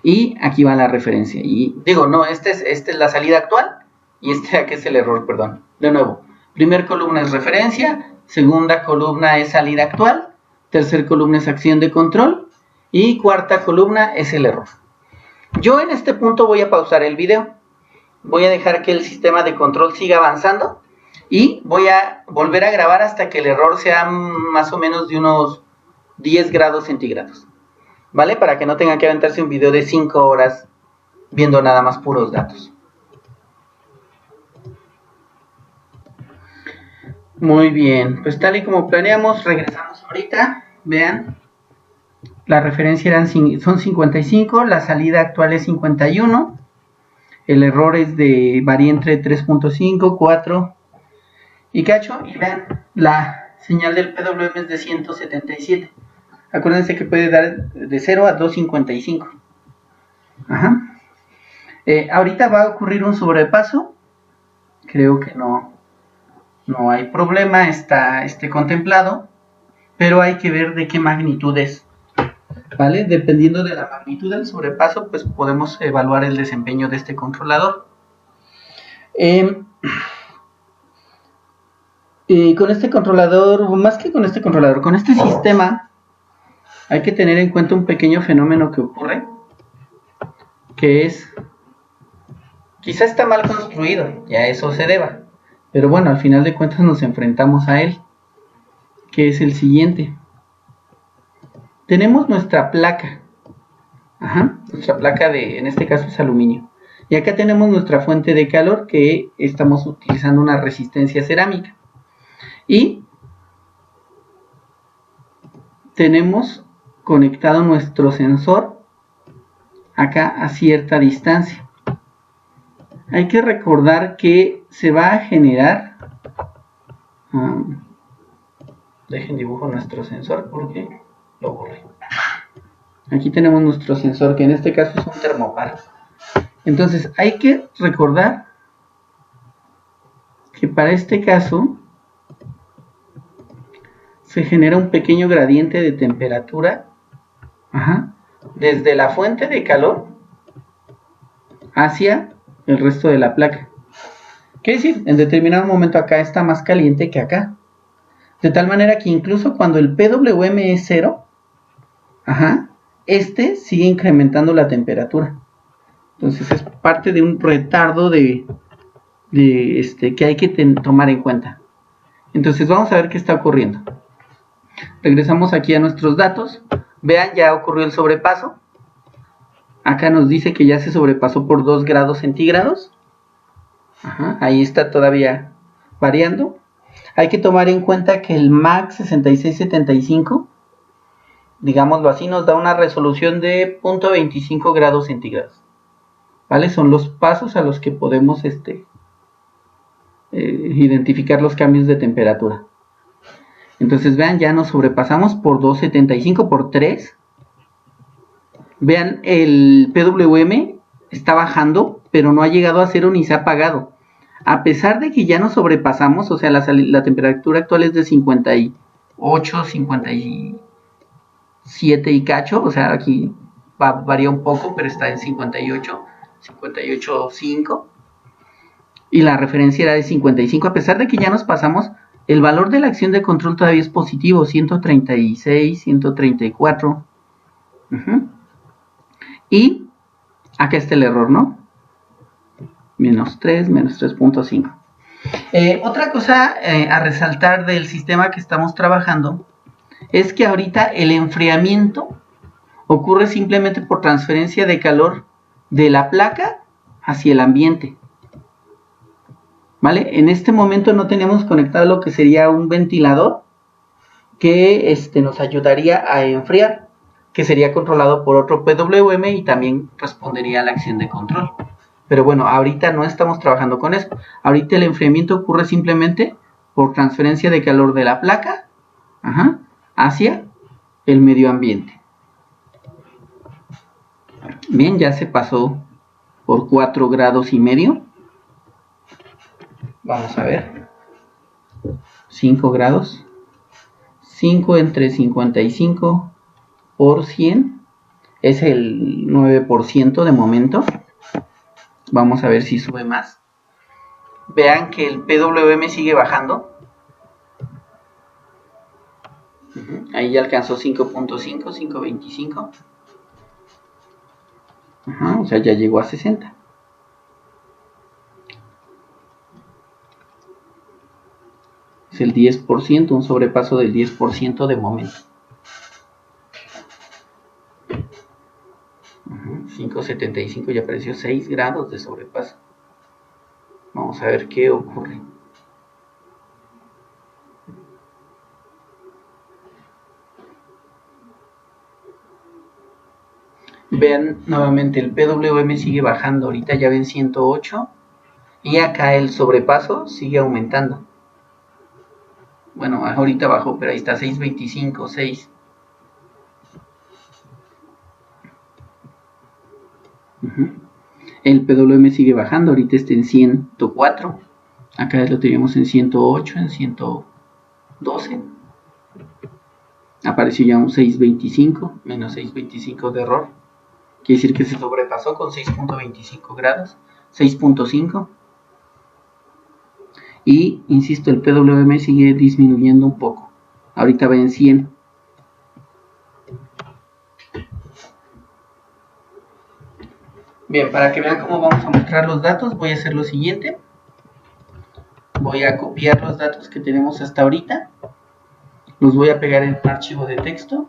Y aquí va la referencia. Y digo, no, esta es la salida actual. Y aquí es el error, perdón. De nuevo, primer columna es referencia. Segunda columna es salida actual. Tercer columna es acción de control. Y cuarta columna es el error. Yo en este punto voy a pausar el video. Voy a dejar que el sistema de control siga avanzando. Y voy a volver a grabar hasta que el error sea más o menos de unos 10 grados centígrados. ¿Vale? Para que no tengan que aventarse un video de 5 horas viendo nada más puros datos. Muy bien, pues tal y como planeamos, regresamos ahorita. Vean, la referencia son 55, la salida actual es 51. El error varía entre 3.5, 4 y cacho. Y vean, la señal del PWM es de 177. Acuérdense que puede dar de 0 a 255. Ajá. Ahorita va a ocurrir un sobrepaso. Creo que no hay problema. Está contemplado. Pero hay que ver de qué magnitud es. ¿Vale? Dependiendo de la magnitud del sobrepaso, pues podemos evaluar el desempeño de este controlador. Con este controlador, más que con este controlador, con este sistema, hay que tener en cuenta un pequeño fenómeno que ocurre, que es, quizá está mal construido, y a eso se deba, pero bueno, al final de cuentas nos enfrentamos a él, que es el siguiente. Tenemos nuestra placa, nuestra placa en este caso es aluminio, y acá tenemos nuestra fuente de calor, que estamos utilizando una resistencia cerámica, y tenemos conectado nuestro sensor acá a cierta distancia. Hay que recordar que se va a generar, dejen dibujo nuestro sensor porque lo borré. Aquí tenemos nuestro sensor, que en este caso es un termopar. Entonces hay que recordar que para este caso se genera un pequeño gradiente de temperatura desde la fuente de calor hacia el resto de la placa. Quiere decir, en determinado momento acá está más caliente que acá. De tal manera que incluso cuando el PWM es 0, sigue incrementando la temperatura. Entonces es parte de un retardo que hay que tomar en cuenta. Entonces vamos a ver qué está ocurriendo. Regresamos aquí a nuestros datos. Vean, ya ocurrió el sobrepaso. Acá nos dice que ya se sobrepasó por 2 grados centígrados. Ahí está todavía variando. Hay que tomar en cuenta que el MAC 6675, digámoslo así, nos da una resolución de 0.25 grados centígrados. ¿Vale? Son los pasos a los que podemos identificar los cambios de temperatura. Entonces vean, ya nos sobrepasamos por 2.75, por 3. Vean, el PWM está bajando, pero no ha llegado a 0 ni se ha apagado. A pesar de que ya nos sobrepasamos, o sea, la temperatura actual es de 58, 57 y cacho, o sea, aquí varía un poco, pero está en 58, 58.5. Y la referencia era de 55, a pesar de que ya nos pasamos, el valor de la acción de control todavía es positivo, 136, 134. Y acá está el error, ¿no? Menos 3, menos 3.5. Otra cosa a resaltar del sistema que estamos trabajando es que ahorita el enfriamiento ocurre simplemente por transferencia de calor de la placa hacia el ambiente. ¿Vale? En este momento no tenemos conectado lo que sería un ventilador que nos ayudaría a enfriar, que sería controlado por otro PWM y también respondería a la acción de control. Pero bueno, ahorita no estamos trabajando con eso. Ahorita el enfriamiento ocurre simplemente por transferencia de calor de la placa hacia el medio ambiente. Bien, ya se pasó por 4 grados y medio. Vamos a ver. 5 grados. 5 entre 55 por 100 es el 9% de momento. Vamos a ver si sube más. Vean que el PWM sigue bajando. Ahí ya alcanzó 5.5, 5.25. O sea, ya llegó a 60. Es el 10%, un sobrepaso del 10% de momento. 5.75 ya apareció 6 grados de sobrepaso. Vamos a ver qué ocurre. Vean nuevamente, el PWM sigue bajando. Ahorita ya ven 108. Y acá el sobrepaso sigue aumentando. Bueno, ahorita bajó, pero ahí está 6.25, 6. El PWM sigue bajando, ahorita está en 104. Acá lo teníamos en 108, en 112. Apareció ya un 6.25, menos 6.25 de error. Quiere decir que se sobrepasó con 6.25 grados, 6.5. Y, insisto, el PWM sigue disminuyendo un poco. Ahorita va en 100. Bien, para que vean cómo vamos a mostrar los datos, voy a hacer lo siguiente. Voy a copiar los datos que tenemos hasta ahorita. Los voy a pegar en un archivo de texto.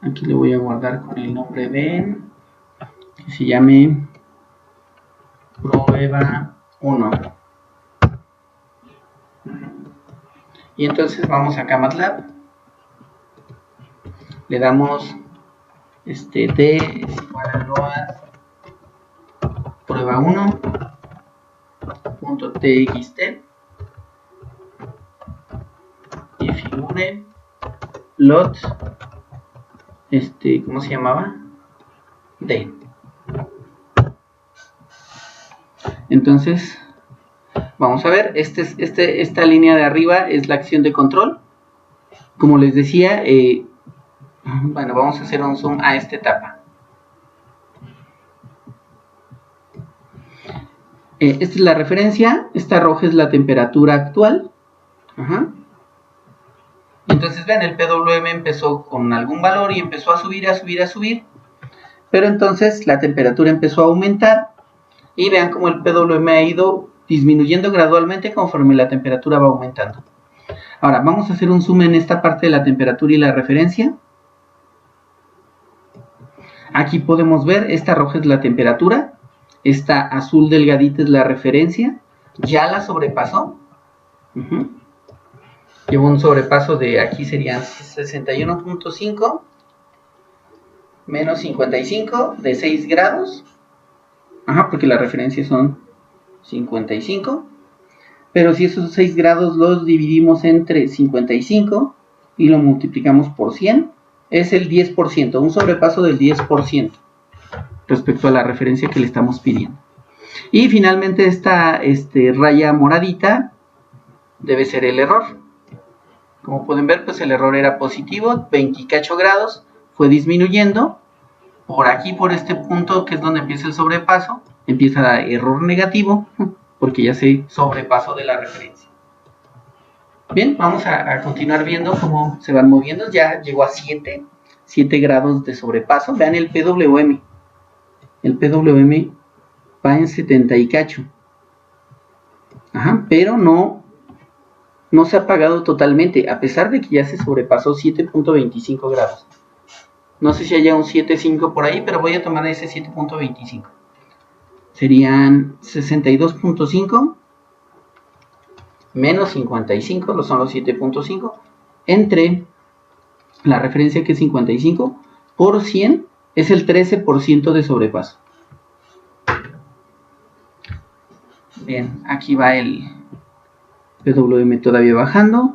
Aquí le voy a guardar con el nombre de, que se llame prueba 1. Y entonces vamos acá a MATLAB. Le damos d es igual a load prueba 1.txt y figure lot ¿cómo se llamaba? D. Entonces vamos a ver, esta línea de arriba es la acción de control. Como les decía, bueno, vamos a hacer un zoom a esta etapa. Esta es la referencia, esta roja es la temperatura actual. Entonces ven, el PWM empezó con algún valor y empezó a subir, a subir, a subir. Pero entonces la temperatura empezó a aumentar. Y vean cómo el PWM ha ido disminuyendo gradualmente conforme la temperatura va aumentando. Ahora, vamos a hacer un zoom en esta parte de la temperatura y la referencia. Aquí podemos ver, esta roja es la temperatura. Esta azul delgadita es la referencia. Ya la sobrepasó. Llevo un sobrepaso de, aquí serían 61.5 menos 55 de 6 grados. Porque las referencias son 55. Pero si esos 6 grados los dividimos entre 55 y lo multiplicamos por 100, es el 10%, un sobrepaso del 10% respecto a la referencia que le estamos pidiendo. Y finalmente esta raya moradita debe ser el error. Como pueden ver, pues el error era positivo, 20 y cacho grados, fue disminuyendo por aquí, por este punto que es donde empieza el sobrepaso, empieza a dar error negativo, porque ya se sobrepasó de la referencia. Bien, vamos a continuar viendo cómo se van moviendo. Ya llegó a 7 grados de sobrepaso. Vean el PWM. El PWM va en 70 y cacho. Ajá, pero no se ha apagado totalmente, a pesar de que ya se sobrepasó 7.25 grados. No sé si haya un 7.5 por ahí, pero voy a tomar ese 7.25. Serían 62.5 menos 55, lo son los 7.5, entre la referencia que es 55 por 100, es el 13% de sobrepaso. Bien, aquí va el PWM todavía bajando.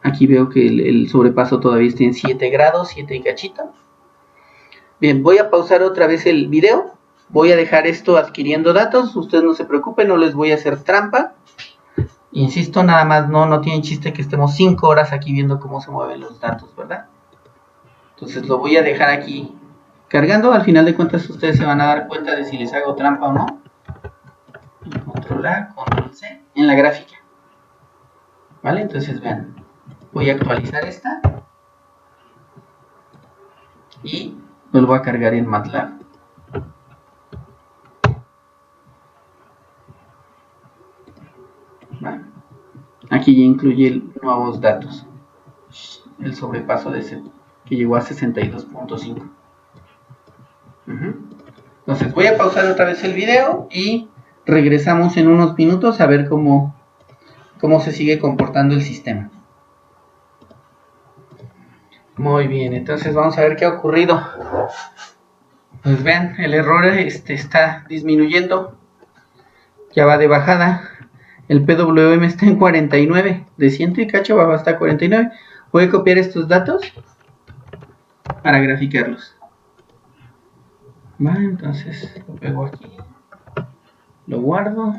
Aquí veo que el sobrepaso todavía está en 7 grados, 7 y cachito. Bien, voy a pausar otra vez el video. Voy a dejar esto adquiriendo datos. Ustedes no se preocupen, no les voy a hacer trampa. Insisto, nada más no tiene chiste que estemos 5 horas aquí viendo cómo se mueven los datos, ¿verdad? Entonces lo voy a dejar aquí cargando. Al final de cuentas ustedes se van a dar cuenta de si les hago trampa o no. Control A, Control C en la gráfica. ¿Vale? Entonces vean. Voy a actualizar esta. Y vuelvo a cargar en MATLAB. ¿Vale? Aquí ya incluye nuevos datos. El sobrepaso de ese que llegó a 62.5. Entonces voy a pausar otra vez el video y regresamos en unos minutos a ver cómo se sigue comportando el sistema. Muy bien, entonces vamos a ver qué ha ocurrido. Pues vean, el error está disminuyendo. Ya va de bajada. El PWM está en 49. De 100 y cacho va hasta 49. Voy a copiar estos datos para graficarlos. Vale, entonces lo pego aquí. Lo guardo.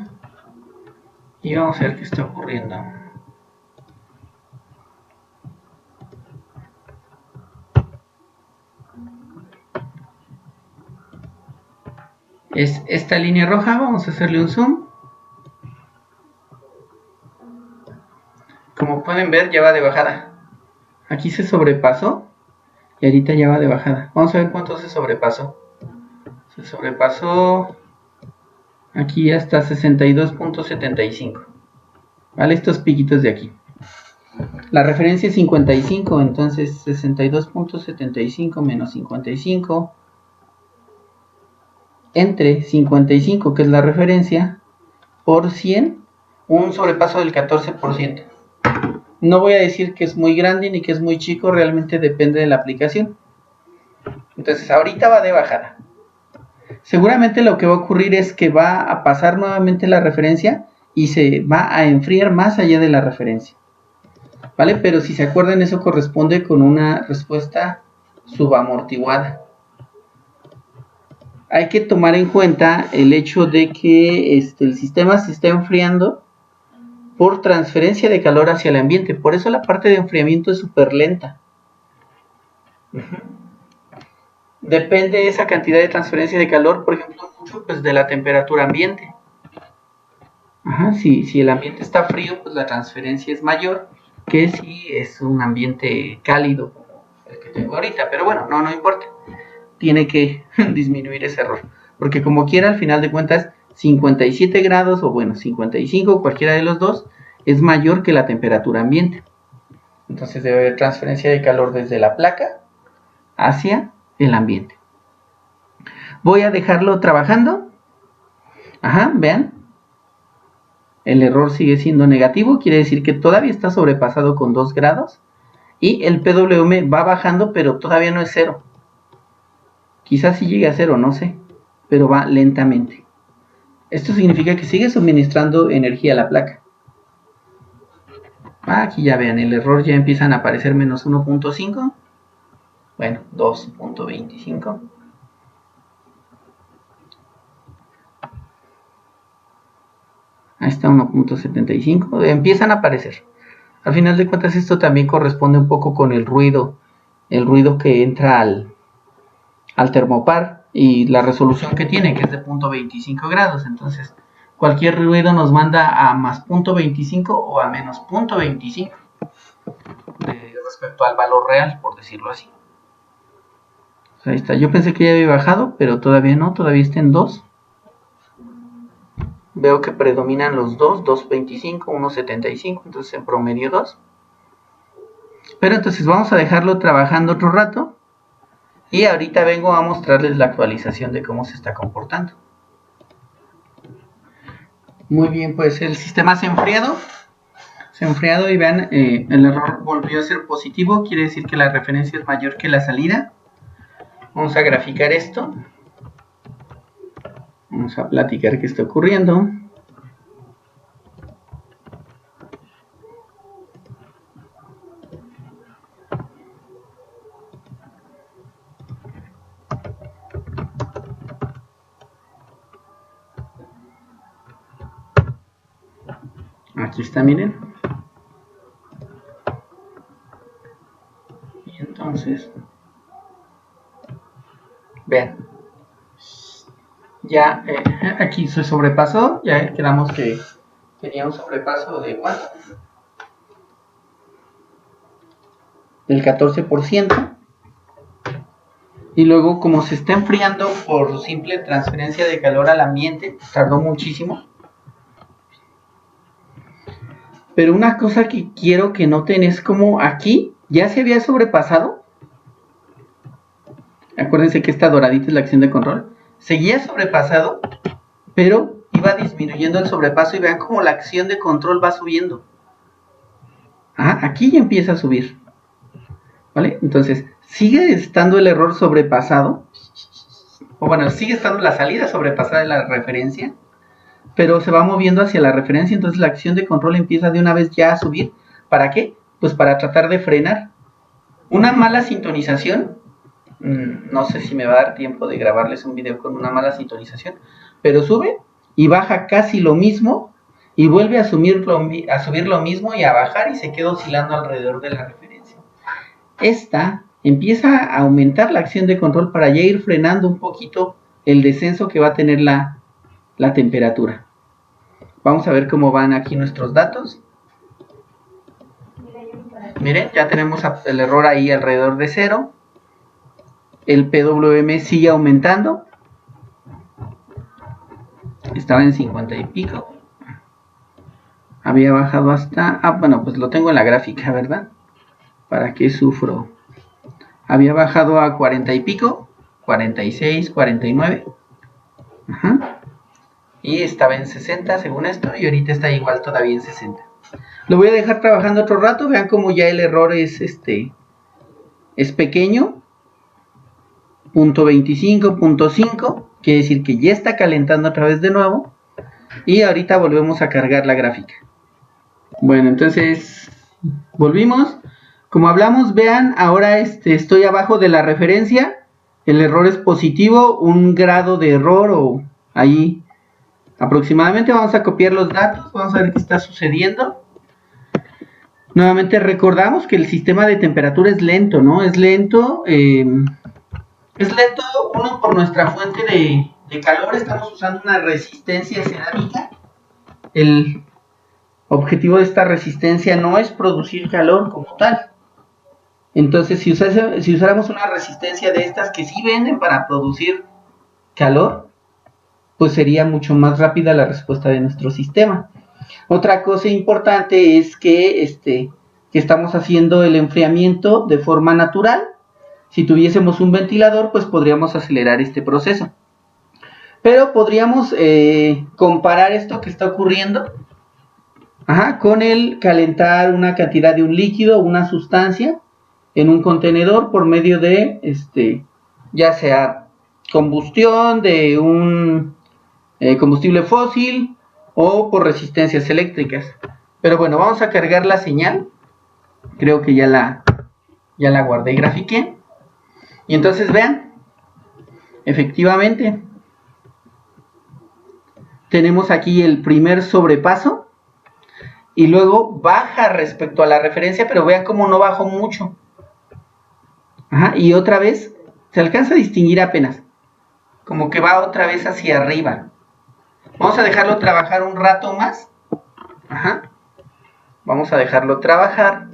Y vamos a ver qué está ocurriendo. Es esta línea roja, vamos a hacerle un zoom. Como pueden ver, ya va de bajada. Aquí se sobrepasó y ahorita ya va de bajada. Vamos a ver cuánto se sobrepasó. Se sobrepasó aquí hasta 62.75. ¿Vale? Estos piquitos de aquí. La referencia es 55, entonces 62.75 menos 55 entre 55, que es la referencia, por 100, un sobrepaso del 14%. No voy a decir que es muy grande ni que es muy chico, realmente depende de la aplicación. Entonces ahorita va de bajada. Seguramente lo que va a ocurrir es que va a pasar nuevamente la referencia y se va a enfriar más allá de la referencia. ¿Vale? Pero si se acuerdan, eso corresponde con una respuesta subamortiguada. Hay que tomar en cuenta el hecho de que el sistema se está enfriando por transferencia de calor hacia el ambiente. Por eso la parte de enfriamiento es súper lenta. Depende de esa cantidad de transferencia de calor, por ejemplo, mucho pues, de la temperatura ambiente. Si el ambiente está frío, pues la transferencia es mayor que si es un ambiente cálido como el que tengo ahorita. Pero bueno, no importa. Tiene que disminuir ese error. Porque como quiera, al final de cuentas, 57 grados o bueno, 55, cualquiera de los dos, es mayor que la temperatura ambiente. Entonces debe haber transferencia de calor desde la placa hacia el ambiente. Voy a dejarlo trabajando. Vean. El error sigue siendo negativo, quiere decir que todavía está sobrepasado con 2 grados. Y el PWM va bajando, pero todavía no es 0. Quizás sí llegue a 0, no sé. Pero va lentamente. Esto significa que sigue suministrando energía a la placa. Aquí ya vean, el error ya empiezan a aparecer menos 1.5. Bueno, 2.25. Ahí está 1.75. Empiezan a aparecer. Al final de cuentas esto también corresponde un poco con el ruido que entra al termopar y la resolución que tiene, que es de 0.25 grados. Entonces, cualquier ruido nos manda a más 0.25 o a menos 0.25 respecto al valor real, por decirlo así. Ahí está, yo pensé que ya había bajado, pero todavía no, todavía está en 2. Veo que predominan los 2.25, 1.75, entonces en promedio 2. Pero entonces vamos a dejarlo trabajando otro rato. Y ahorita vengo a mostrarles la actualización de cómo se está comportando. Muy bien, pues el sistema se ha enfriado. Se ha enfriado y vean, el error volvió a ser positivo. Quiere decir que la referencia es mayor que la salida. Vamos a graficar esto. Vamos a platicar qué está ocurriendo. Aquí está, miren. Y entonces, vean. Ya aquí se sobrepasó. Ya quedamos que tenía un sobrepaso de ¿cuánto? Del 14%. Y luego, como se está enfriando por simple transferencia de calor al ambiente, tardó muchísimo. Pero una cosa que quiero que noten es como aquí ya se había sobrepasado. Acuérdense que esta doradita es la acción de control. Seguía sobrepasado, pero iba disminuyendo el sobrepaso y vean cómo la acción de control va subiendo. Aquí ya empieza a subir. ¿Vale? Entonces, sigue estando el error sobrepasado. O bueno, sigue estando la salida sobrepasada de la referencia, pero se va moviendo hacia la referencia, entonces la acción de control empieza de una vez ya a subir. ¿Para qué? Pues para tratar de frenar. Una mala sintonización, no sé si me va a dar tiempo de grabarles un video con una mala sintonización, pero sube y baja casi lo mismo, y vuelve a subir lo mismo y a bajar y se queda oscilando alrededor de la referencia. Esta empieza a aumentar la acción de control para ya ir frenando un poquito el descenso que va a tener la temperatura. Vamos a ver cómo van aquí nuestros datos. Miren, ya tenemos el error ahí alrededor de 0. El PWM sigue aumentando. Estaba en 50 y pico. Había bajado hasta... bueno, pues lo tengo en la gráfica, ¿verdad? ¿Para qué sufro? Había bajado a 40 y pico. 46, 49. Y estaba en 60 según esto, y ahorita está igual todavía en 60. Lo voy a dejar trabajando otro rato. Vean cómo ya el error es pequeño. 0.25, 0.5. Quiere decir que ya está calentando otra vez de nuevo. Y ahorita volvemos a cargar la gráfica. Bueno, entonces volvimos. Como hablamos, vean, ahora estoy abajo de la referencia. El error es positivo, 1 grado de error o ahí aproximadamente. Vamos a copiar los datos, vamos a ver qué está sucediendo. Nuevamente recordamos que el sistema de temperatura es lento, ¿no? Es lento, uno, por nuestra fuente de calor. Estamos usando una resistencia cerámica. El objetivo de esta resistencia no es producir calor como tal. Entonces, si usáramos una resistencia de estas que sí venden para producir calor, pues sería mucho más rápida la respuesta de nuestro sistema. Otra cosa importante es que estamos haciendo el enfriamiento de forma natural. Si tuviésemos un ventilador, pues podríamos acelerar este proceso. Pero podríamos comparar esto que está ocurriendo con el calentar una cantidad de un líquido o una sustancia en un contenedor por medio de ya sea combustión de un combustible fósil o por resistencias eléctricas. Pero bueno, vamos a cargar la señal. Creo que ya la guardé y grafiqué. Y entonces vean, efectivamente tenemos aquí el primer sobrepaso y luego baja respecto a la referencia, pero vean cómo no bajó mucho. Y otra vez Se alcanza a distinguir apenas, como que va otra vez hacia arriba. Vamos a dejarlo trabajar un rato más. Ajá. Vamos a dejarlo trabajar.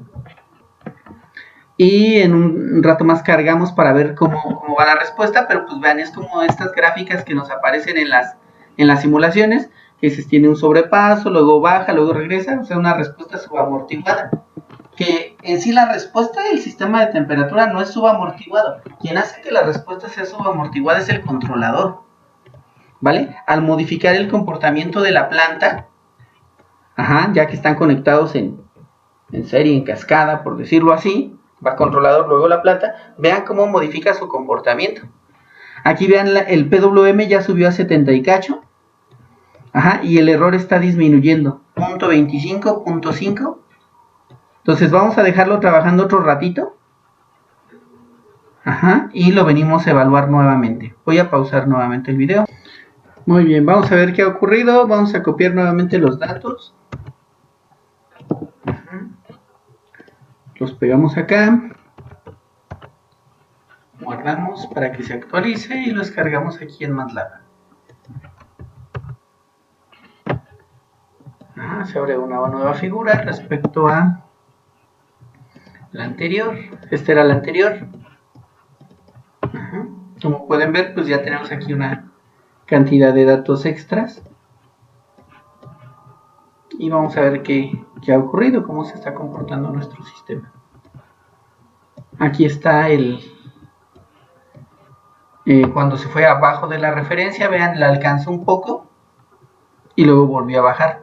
Y en un rato más cargamos para ver cómo va la respuesta. Pero pues vean, es como estas gráficas que nos aparecen en las simulaciones. Que se tiene un sobrepaso, luego baja, luego regresa. O sea, una respuesta subamortiguada. Que en sí la respuesta del sistema de temperatura no es subamortiguado. Quien hace que la respuesta sea subamortiguada es el controlador. ¿Vale? Al modificar el comportamiento de la planta, ya que están conectados en serie, en cascada, por decirlo así, va controlador, luego la planta, vean cómo modifica su comportamiento. Aquí vean, el PWM ya subió a 70 y cacho, y el error está disminuyendo, 0.25, 0.5. Entonces vamos a dejarlo trabajando otro ratito, y lo venimos a evaluar nuevamente. Voy a pausar nuevamente el video. Muy bien, vamos a ver qué ha ocurrido. Vamos a copiar nuevamente los datos. Los pegamos acá. Guardamos para que se actualice y los cargamos aquí en MATLAB. Se abre una nueva figura respecto a la anterior. Esta era la anterior. Como pueden ver, pues ya tenemos aquí una cantidad de datos extras. Y vamos a ver qué ha ocurrido, cómo se está comportando nuestro sistema. Aquí está cuando se fue abajo de la referencia, vean, la alcanzó un poco y luego volvió a bajar.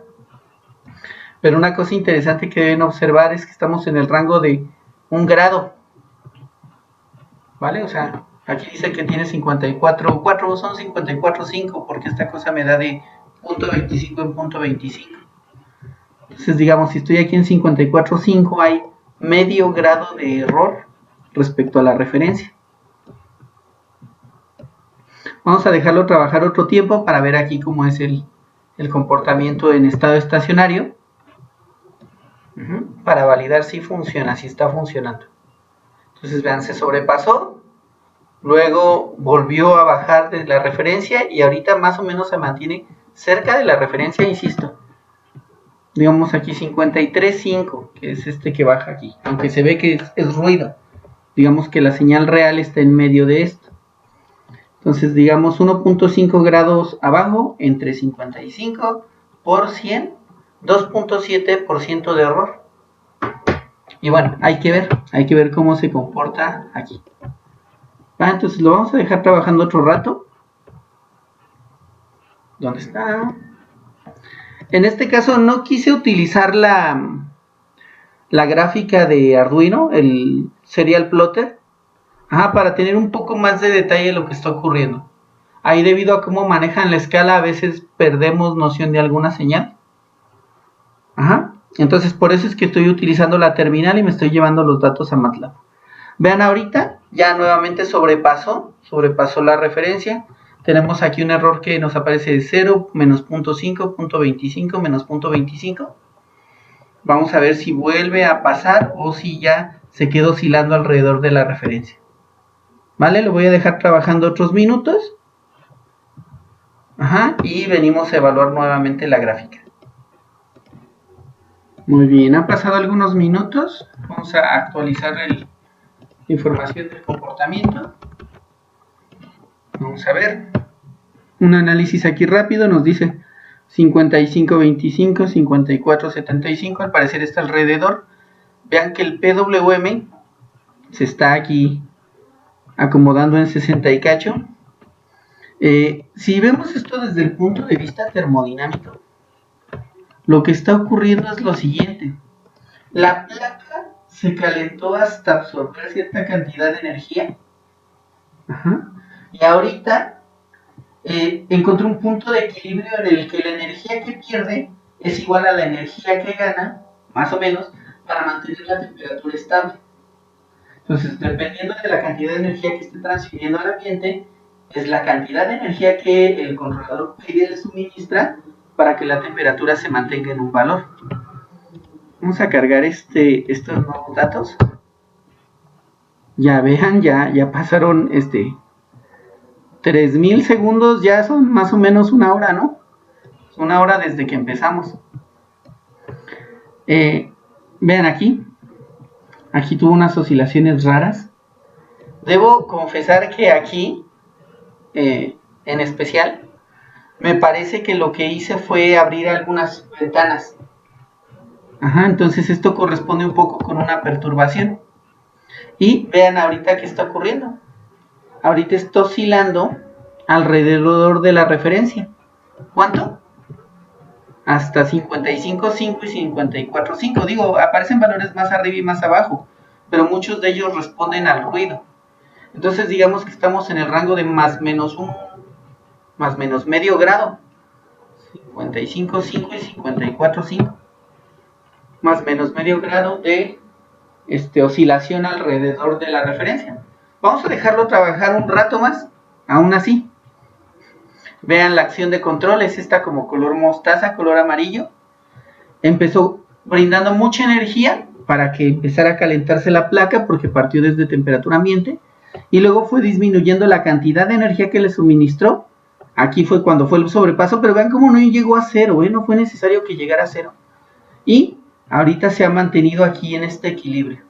Pero una cosa interesante que deben observar es que estamos en el rango de 1 grado. ¿Vale? O sea, aquí dice que tiene 54, son 54.5, porque esta cosa me da de 0.25 en 0.25. Entonces, digamos, si estoy aquí en 54.5, hay medio grado de error respecto a la referencia. Vamos a dejarlo trabajar otro tiempo para ver aquí cómo es el comportamiento en estado estacionario. Para validar si funciona, si está funcionando. Entonces, vean, se sobrepasó. Luego volvió a bajar de la referencia y ahorita más o menos se mantiene cerca de la referencia, insisto. Digamos aquí 53.5, que es este que baja aquí. Aunque se ve que es ruido. Digamos que la señal real está en medio de esto. Entonces, digamos 1.5 grados abajo, entre 55 por 100, 2.7% de error. Y bueno, hay que ver cómo se comporta aquí. Entonces lo vamos a dejar trabajando otro rato. ¿Dónde está? En este caso no quise utilizar la gráfica de Arduino, el serial plotter, para tener un poco más de detalle de lo que está ocurriendo. Ahí, debido a cómo manejan la escala, a veces perdemos noción de alguna señal. Entonces por eso es que estoy utilizando la terminal y me estoy llevando los datos a MATLAB. Vean, ahorita ya nuevamente sobrepasó la referencia. Tenemos aquí un error que nos aparece de 0, menos 0.5, 0.25, menos 0.25. Vamos a ver si vuelve a pasar o si ya se quedó oscilando alrededor de la referencia. ¿Vale? Lo voy a dejar trabajando otros minutos. Y venimos a evaluar nuevamente la gráfica. Muy bien, han pasado algunos minutos. Vamos a actualizar la información del comportamiento. Vamos a ver. Un análisis aquí rápido nos dice 55.25, 54.75. Al parecer está alrededor. Vean que el PWM se está aquí acomodando en 60 y cacho. Si vemos esto desde el punto de vista termodinámico, lo que está ocurriendo es lo siguiente. La placa se calentó hasta absorber cierta cantidad de energía. Y ahorita encontré un punto de equilibrio en el que la energía que pierde es igual a la energía que gana, más o menos, para mantener la temperatura estable. Entonces, dependiendo de la cantidad de energía que esté transfiriendo al ambiente, es la cantidad de energía que el controlador le suministra para que la temperatura se mantenga en un valor. Vamos a cargar estos nuevos datos. Ya vean, ya pasaron 3000 segundos, ya son más o menos una hora, ¿no? Una hora desde que empezamos. Vean aquí tuvo unas oscilaciones raras. Debo confesar que aquí, en especial, me parece que lo que hice fue abrir algunas ventanas. Ajá, entonces esto corresponde un poco con una perturbación. Y vean ahorita qué está ocurriendo. Ahorita está oscilando alrededor de la referencia. ¿Cuánto? Hasta 55.5 y 54.5. Digo, aparecen valores más arriba y más abajo, pero muchos de ellos responden al ruido. Entonces digamos que estamos en el rango de más menos medio grado. 55.5 y 54.5. Más menos medio grado de oscilación alrededor de la referencia. Vamos a dejarlo trabajar un rato más, aún así. Vean la acción de control, es esta como color mostaza, color amarillo. Empezó brindando mucha energía para que empezara a calentarse la placa porque partió desde temperatura ambiente y luego fue disminuyendo la cantidad de energía que le suministró. Aquí fue cuando fue el sobrepaso, pero vean cómo no llegó a cero, no fue necesario que llegara a cero. Y ahorita se ha mantenido aquí en este equilibrio.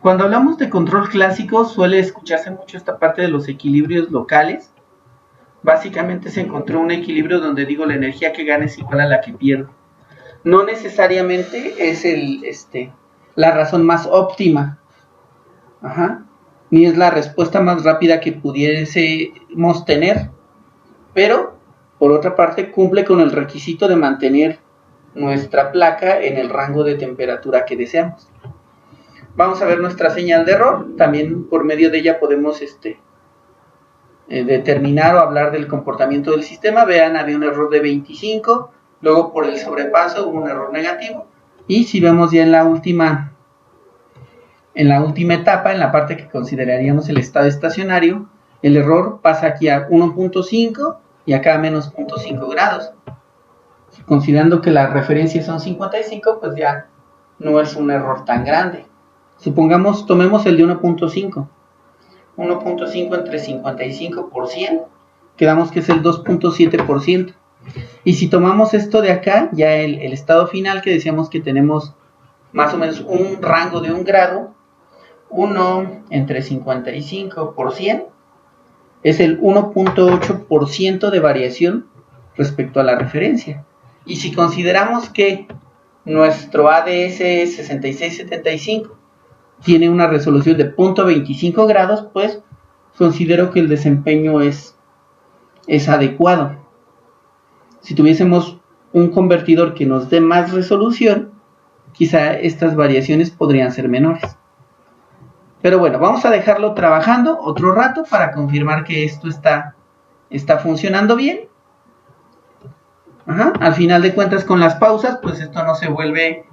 Cuando hablamos de control clásico suele escucharse mucho esta parte de los equilibrios locales. Básicamente se encontró un equilibrio donde digo la energía que gana es igual a la que pierdo. No necesariamente es la razón más óptima. Ni es la respuesta más rápida que pudiésemos tener. Pero, por otra parte, cumple con el requisito de mantener nuestra placa en el rango de temperatura que deseamos. Vamos a ver nuestra señal de error. También por medio de ella podemos determinar o hablar del comportamiento del sistema. Vean, había un error de 25, luego por el sobrepaso hubo un error negativo, y si vemos ya en la última etapa, en la parte que consideraríamos el estado estacionario, el error pasa aquí a 1.5 y acá a menos 0.5 grados. Considerando que las referencias son 55, pues ya no es un error tan grande. Supongamos, tomemos el de 1.5. 1.5 entre 55%, quedamos que es el 2.7%. Y si tomamos esto de acá, ya el estado final que decíamos que tenemos más o menos un rango de 1 grado, 1 entre 55% es el 1.8% de variación respecto a la referencia. Y si consideramos que nuestro ADS es 6675, tiene una resolución de 0.25 grados, pues considero que el desempeño es adecuado. Si tuviésemos un convertidor que nos dé más resolución, quizá estas variaciones podrían ser menores. Pero bueno, vamos a dejarlo trabajando otro rato para confirmar que esto está funcionando bien. Al final de cuentas, con las pausas, pues esto no se vuelve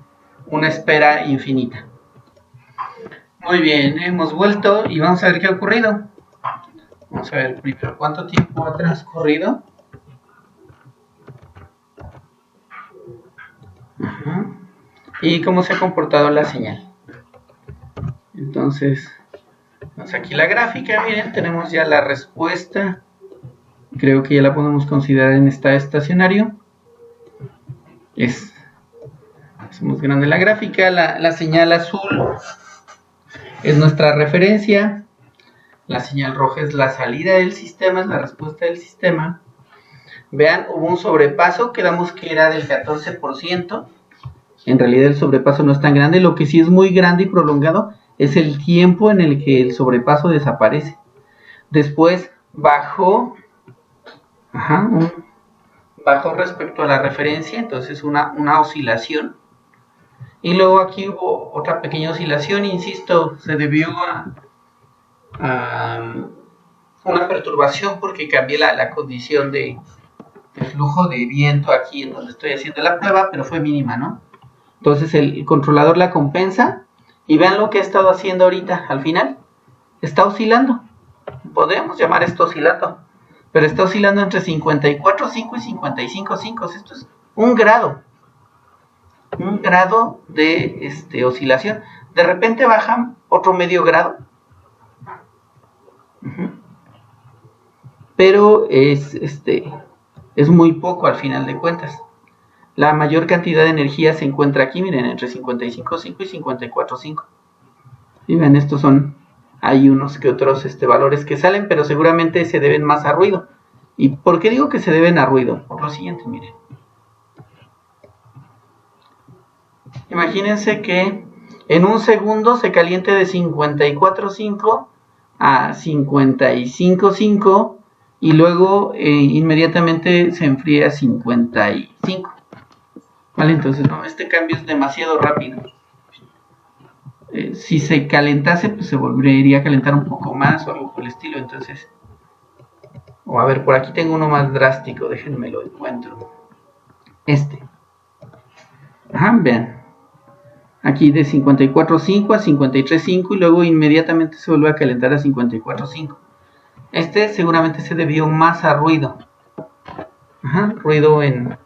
una espera infinita. Muy bien, hemos vuelto y vamos a ver qué ha ocurrido. Vamos a ver primero cuánto tiempo ha transcurrido. Y cómo se ha comportado la señal. Entonces, vamos aquí la gráfica, miren, tenemos ya la respuesta. Creo que ya la podemos considerar en estado estacionario. Hacemos grande la gráfica, la señal azul es nuestra referencia, la señal roja es la salida del sistema, es la respuesta del sistema. Vean, hubo un sobrepaso, quedamos que era del 14%. En realidad el sobrepaso no es tan grande, lo que sí es muy grande y prolongado es el tiempo en el que el sobrepaso desaparece. Después bajó, bajó respecto a la referencia, entonces una oscilación. Y luego aquí hubo otra pequeña oscilación, insisto, se debió a una perturbación porque cambié la condición de flujo de viento aquí en donde estoy haciendo la prueba, pero fue mínima, ¿no? Entonces el controlador la compensa y vean lo que ha estado haciendo ahorita, al final, está oscilando. Podríamos llamar esto oscilando, pero está oscilando entre 54.5 y 55.5, esto es 1 grado. 1 grado de oscilación. De repente bajan otro medio grado Pero es muy poco al final de cuentas. La mayor cantidad de energía se encuentra aquí, miren, entre 55.5 y 54.5. Y ven, estos son, hay unos que otros valores que salen, pero seguramente se deben más a ruido. ¿Y por qué digo que se deben a ruido? Por lo siguiente, miren. Imagínense que en un segundo se caliente de 54.5 a 55.5 y luego inmediatamente se enfría a 55. Vale, entonces no, este cambio es demasiado rápido. Si se calentase, pues se volvería a calentar un poco más o algo por el estilo. Entonces, o a ver, por aquí tengo uno más drástico, déjenme lo encuentro. Ajá, vean. Aquí de 54.5 a 53.5 y luego inmediatamente se vuelve a calentar a 54.5. Seguramente se debió más a ruido. Ajá, ruido en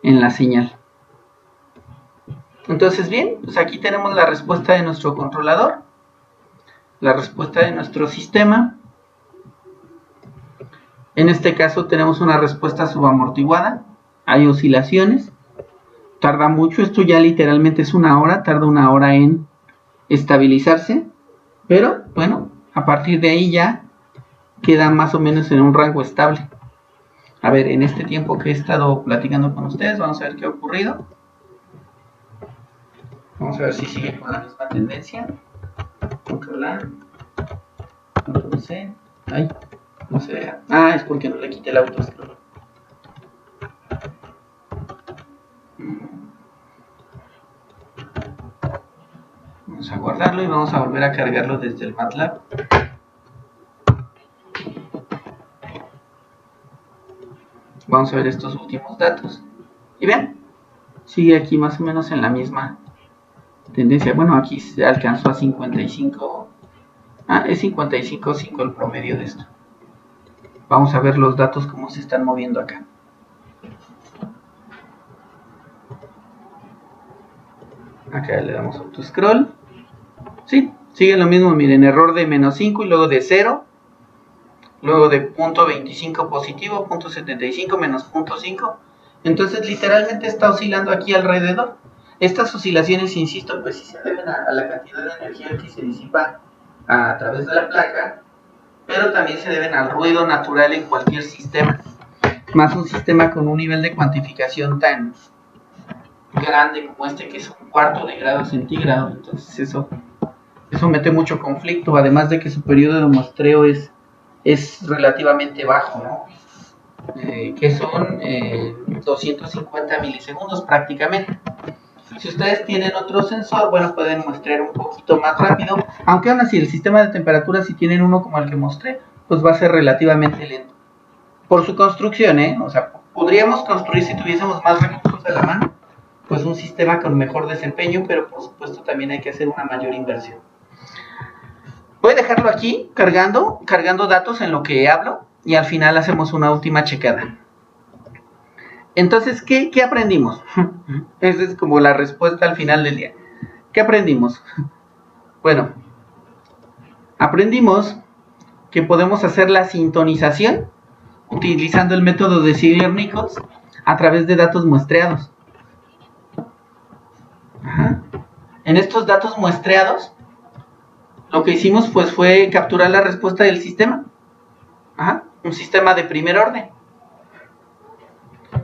la señal. Entonces, bien, pues aquí tenemos la respuesta de nuestro controlador, la respuesta de nuestro sistema. En este caso tenemos una respuesta subamortiguada, hay oscilaciones, tarda mucho, esto ya literalmente es una hora, tarda una hora en estabilizarse, pero bueno, a partir de ahí ya queda más o menos en un rango estable. A ver, en este tiempo que he estado platicando con ustedes, vamos a ver qué ha ocurrido. Vamos a ver si sigue con la misma tendencia. Control A, Control C. Ay, no se deja. Ah, es porque no le quité el autoscroll. Vamos a guardarlo y vamos a volver a cargarlo desde el MATLAB. Vamos a ver estos últimos datos. Y vean, sigue aquí más o menos en la misma tendencia. Bueno, aquí se alcanzó a 55. Ah, es 55.5 el promedio de esto. Vamos a ver los datos cómo se están moviendo acá. Acá le damos auto scroll. Sí, sigue lo mismo, miren, error de menos 5 y luego de 0. Luego de .25 positivo, .75 menos .5. Entonces literalmente está oscilando aquí alrededor. Estas oscilaciones, insisto, pues sí se deben a la cantidad de energía que se disipa a través de la placa, pero también se deben al ruido natural en cualquier sistema, más un sistema con un nivel de cuantificación tan grande como este, que es 1/4 de grado centígrado. Entonces eso mete mucho conflicto, además de que su periodo de muestreo es relativamente bajo, ¿no? Que son 250 milisegundos prácticamente. Si ustedes tienen otro sensor, bueno, pueden muestrear un poquito más rápido, aunque aún así el sistema de temperatura, si tienen uno como el que mostré, pues va a ser relativamente lento. Por su construcción, o sea, podríamos construir, si tuviésemos más recursos a la mano, pues un sistema con mejor desempeño, pero por supuesto también hay que hacer una mayor inversión. Voy a dejarlo aquí cargando datos en lo que hablo y al final hacemos una última checada. Entonces, ¿qué aprendimos? Esa es como la respuesta al final del día. ¿Qué aprendimos? Bueno, aprendimos que podemos hacer la sintonización utilizando el método de Ziegler-Nichols a través de datos muestreados. Ajá. En estos datos muestreados, lo que hicimos pues fue capturar la respuesta del sistema. Ajá. Un sistema de primer orden.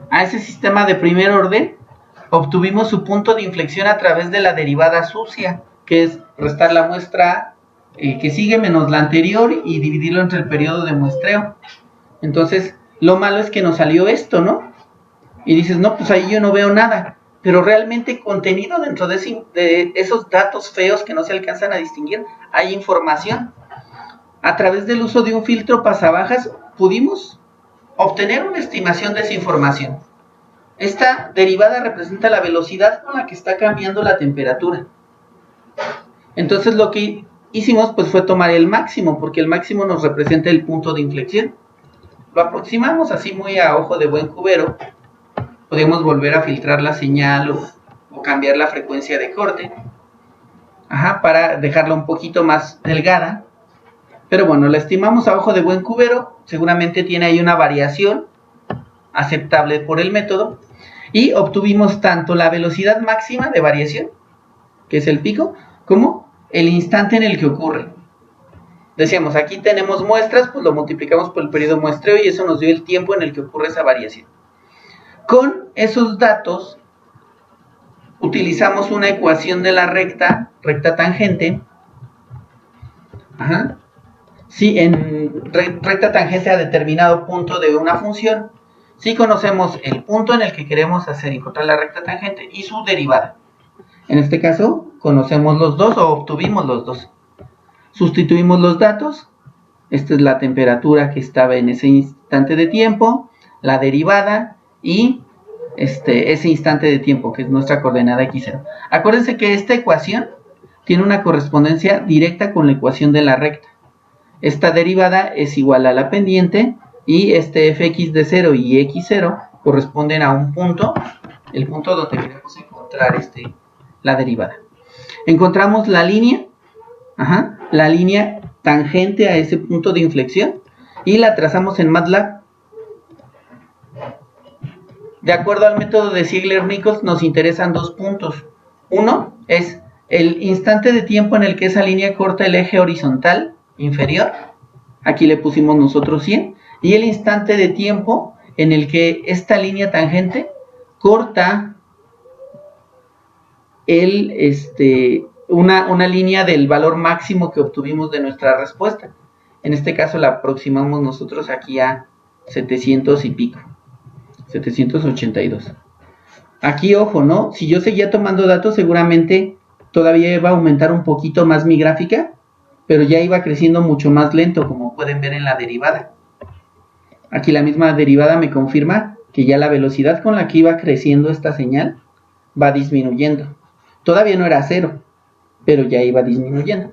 A ese sistema de primer orden obtuvimos su punto de inflexión a través de la derivada sucia, que es restar la muestra que sigue menos la anterior y dividirlo entre el periodo de muestreo. Entonces, lo malo es que nos salió esto, ¿no? Y dices, no, pues ahí yo no veo nada. Pero realmente contenido dentro de esos datos feos que no se alcanzan a distinguir, hay información. A través del uso de un filtro pasabajas pudimos obtener una estimación de esa información. Esta derivada representa la velocidad con la que está cambiando la temperatura. Entonces lo que hicimos pues fue tomar el máximo, porque el máximo nos representa el punto de inflexión. Lo aproximamos así muy a ojo de buen cubero. Podemos volver a filtrar la señal o cambiar la frecuencia de corte, para dejarla un poquito más delgada. Pero bueno, la estimamos a ojo de buen cubero, seguramente tiene ahí una variación aceptable por el método, y obtuvimos tanto la velocidad máxima de variación, que es el pico, como el instante en el que ocurre. Decíamos, aquí tenemos muestras, pues lo multiplicamos por el periodo muestreo y eso nos dio el tiempo en el que ocurre esa variación. Con esos datos utilizamos una ecuación de la recta tangente. Sí, en recta tangente a determinado punto de una función. Si conocemos el punto en el que queremos encontrar la recta tangente y su derivada. En este caso, conocemos los dos o obtuvimos los dos. Sustituimos los datos. Esta es la temperatura que estaba en ese instante de tiempo, la derivada y ese instante de tiempo, que es nuestra coordenada x0. Acuérdense que esta ecuación tiene una correspondencia directa con la ecuación de la recta. Esta derivada es igual a la pendiente y este fx de 0 y x0 corresponden a un punto, el punto donde queremos encontrar la derivada. Encontramos la línea, la línea tangente a ese punto de inflexión y la trazamos en MATLAB. De acuerdo al método de Ziegler-Nichols nos interesan dos puntos. Uno es el instante de tiempo en el que esa línea corta el eje horizontal inferior, aquí le pusimos nosotros 100, y el instante de tiempo en el que esta línea tangente corta una línea del valor máximo que obtuvimos de nuestra respuesta. En este caso la aproximamos nosotros aquí a 700 y pico, 782. Aquí, ojo, ¿no? Si yo seguía tomando datos, seguramente todavía iba a aumentar un poquito más mi gráfica, pero ya iba creciendo mucho más lento, como pueden ver en la derivada. Aquí la misma derivada me confirma que ya la velocidad con la que iba creciendo esta señal va disminuyendo. Todavía no era 0, pero ya iba disminuyendo.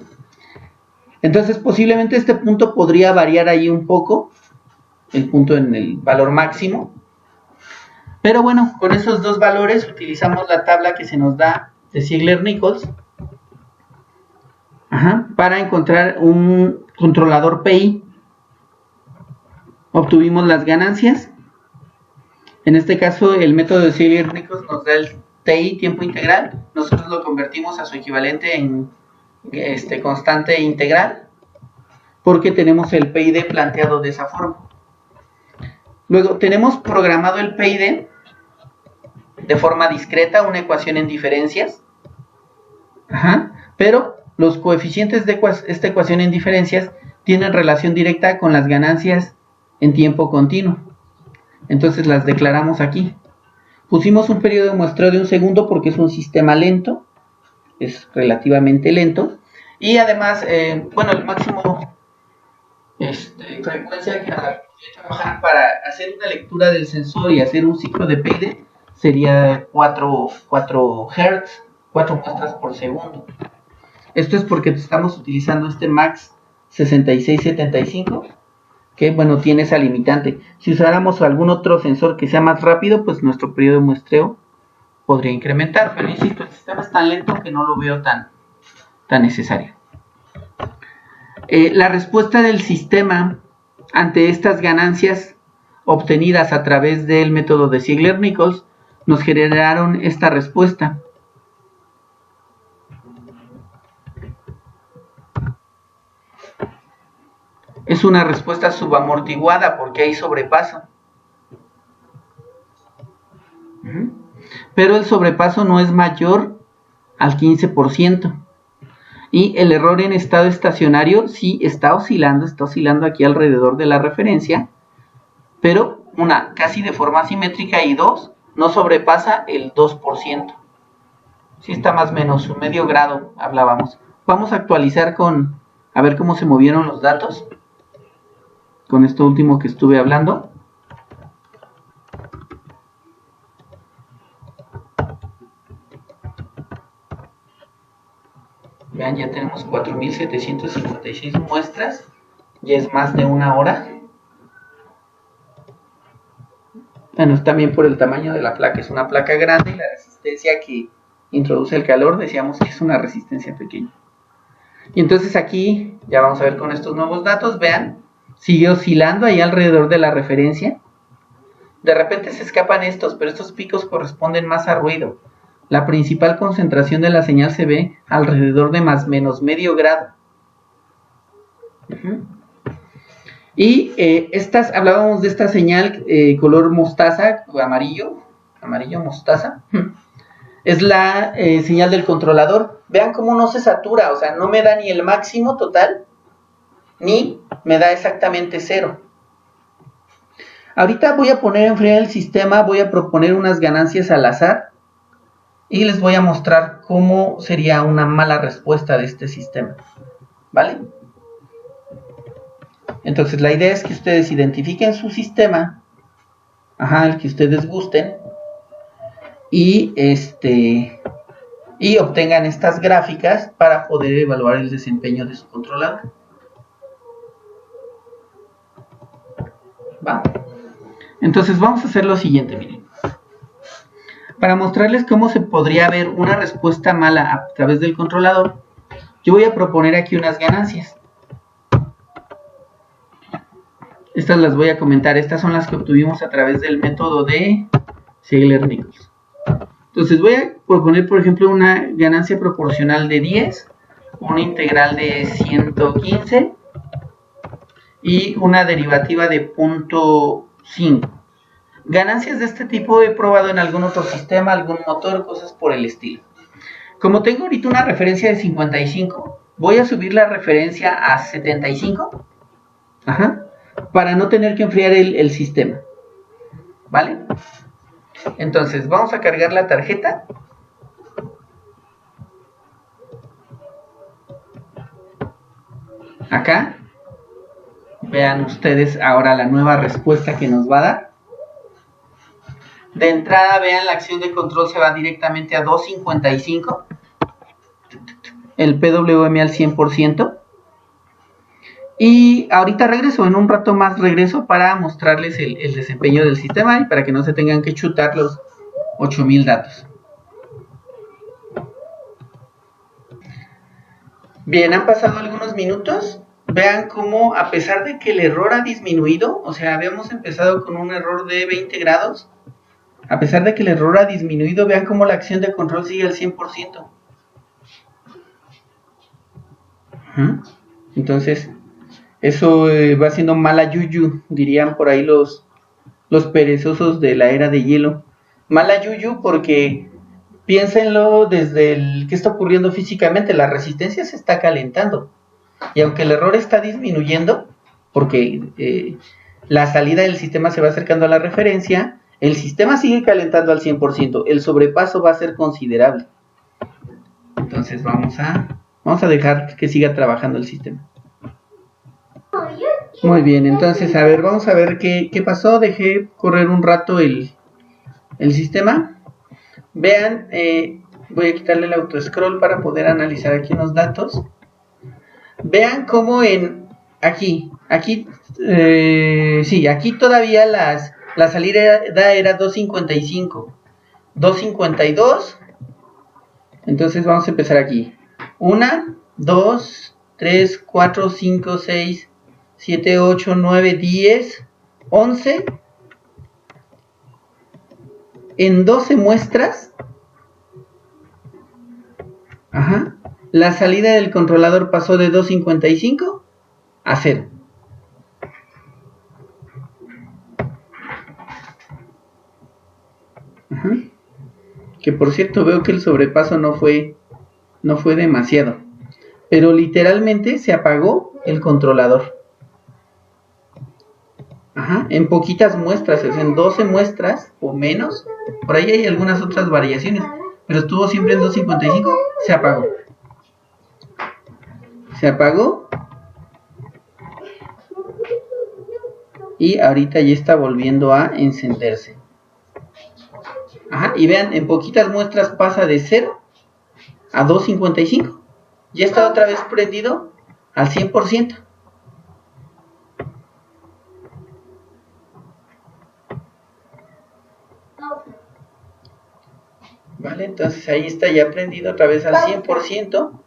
Entonces posiblemente este punto podría variar ahí un poco, el punto en el valor máximo. Pero bueno, con esos dos valores utilizamos la tabla que se nos da de Ziegler-Nichols para encontrar un controlador PI. Obtuvimos las ganancias. En este caso el método de Ziegler-Nichols nos da el TI, tiempo integral. Nosotros lo convertimos a su equivalente en constante integral, porque tenemos el PID planteado de esa forma. Luego tenemos programado el PID de forma discreta, una ecuación en diferencias, pero los coeficientes de esta ecuación en diferencias tienen relación directa con las ganancias en tiempo continuo. Entonces las declaramos aquí. Pusimos un periodo de muestreo de 1 segundo porque es un sistema lento, es relativamente lento, y además, el máximo frecuencia que trabajar para hacer una lectura del sensor y hacer un ciclo de PID sería 4 Hz, 4 muestras por segundo. Esto es porque estamos utilizando este MAX 6675, que tiene esa limitante. Si usáramos algún otro sensor que sea más rápido, pues nuestro periodo de muestreo podría incrementar, pero insisto, el sistema es tan lento que no lo veo tan necesario. La respuesta del sistema ante estas ganancias obtenidas a través del método de Ziegler-Nichols nos generaron esta respuesta. Es una respuesta subamortiguada porque hay sobrepaso. Pero el sobrepaso no es mayor al 15%. Y el error en estado estacionario sí está oscilando aquí alrededor de la referencia, pero casi de forma simétrica, y dos, no sobrepasa el 2%. Sí está más o menos un medio grado, hablábamos. Vamos a actualizar a ver cómo se movieron los datos con esto último que estuve hablando. Vean, ya tenemos 4756 muestras, ya es más de una hora. Bueno, también por el tamaño de la placa, es una placa grande y la resistencia que introduce el calor, decíamos que es una resistencia pequeña. Y entonces aquí, ya vamos a ver con estos nuevos datos, vean, sigue oscilando ahí alrededor de la referencia. De repente se escapan estos, pero estos picos corresponden más a ruido. La principal concentración de la señal se ve alrededor de más menos medio grado. Y hablábamos de esta señal color mostaza, amarillo mostaza. Es la señal del controlador. Vean cómo no se satura, o sea, no me da ni el máximo total, ni me da exactamente 0. Ahorita voy a poner a enfriar el sistema, voy a proponer unas ganancias al azar y les voy a mostrar cómo sería una mala respuesta de este sistema, ¿vale? Entonces la idea es que ustedes identifiquen su sistema, el que ustedes gusten, y obtengan estas gráficas para poder evaluar el desempeño de su controlador. ¿Va? Entonces vamos a hacer lo siguiente, miren. Para mostrarles cómo se podría ver una respuesta mala a través del controlador, yo voy a proponer aquí unas ganancias. Estas las voy a comentar. Estas son las que obtuvimos a través del método de Ziegler-Nichols. Entonces voy a proponer, por ejemplo, una ganancia proporcional de 10, una integral de 115 y una derivativa de 0.5. Ganancias de este tipo he probado en algún otro sistema, algún motor, cosas por el estilo. Como tengo ahorita una referencia de 55, voy a subir la referencia a 75, para no tener que enfriar el sistema, ¿vale? Entonces vamos a cargar la tarjeta. Acá vean ustedes ahora la nueva respuesta que nos va a dar. De entrada, vean, la acción de control se va directamente a 255. El PWM al 100%. Y ahorita regreso, en un rato más regreso para mostrarles el desempeño del sistema y para que no se tengan que chutar los 8000 datos. Bien, han pasado algunos minutos. Vean cómo, a pesar de que el error ha disminuido, o sea, habíamos empezado con un error de 20 grados, a pesar de que el error ha disminuido, vean cómo la acción de control sigue al 100%. Entonces, eso va siendo mala yuyu, dirían por ahí los perezosos de la era de hielo. Mala yuyu porque piénsenlo desde qué está ocurriendo físicamente. La resistencia se está calentando. Y aunque el error está disminuyendo, porque la salida del sistema se va acercando a la referencia, el sistema sigue calentando al 100%. El sobrepaso va a ser considerable. Entonces vamos a dejar que siga trabajando el sistema. Muy bien, entonces vamos a ver qué pasó. Dejé correr un rato el sistema. Vean, voy a quitarle el auto-scroll para poder analizar aquí unos datos. Vean cómo aquí todavía la salida era 255, 252. Entonces vamos a empezar aquí. 1, 2, 3, 4, 5, 6, 7, 8, 9, 10, 11. En 12 muestras, la salida del controlador pasó de 255 a 0. Que por cierto veo que el sobrepaso no fue demasiado, pero literalmente se apagó el controlador. En poquitas muestras, en 12 muestras o menos. Por ahí hay algunas otras variaciones, pero estuvo siempre en 255. Se apagó y ahorita ya está volviendo a encenderse. Y vean, en poquitas muestras pasa de 0 a 255. Ya está otra vez prendido al 100%. Vale, entonces ahí está ya prendido otra vez al 100%.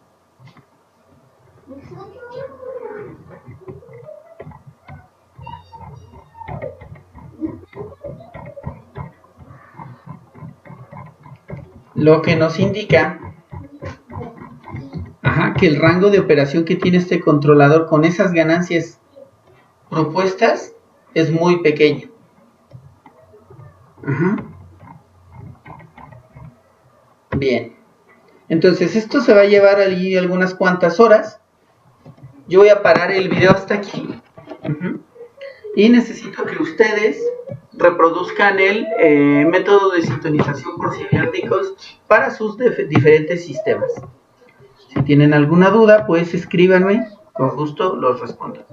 lo que nos indica que el rango de operación que tiene este controlador con esas ganancias propuestas es muy pequeño. Bien, entonces esto se va a llevar allí algunas cuantas horas. Yo voy a parar el video hasta aquí. Y necesito que ustedes reproduzcan el método de sintonización por semióticos para sus diferentes sistemas. Si tienen alguna duda, pues escríbanme, con gusto los respondo.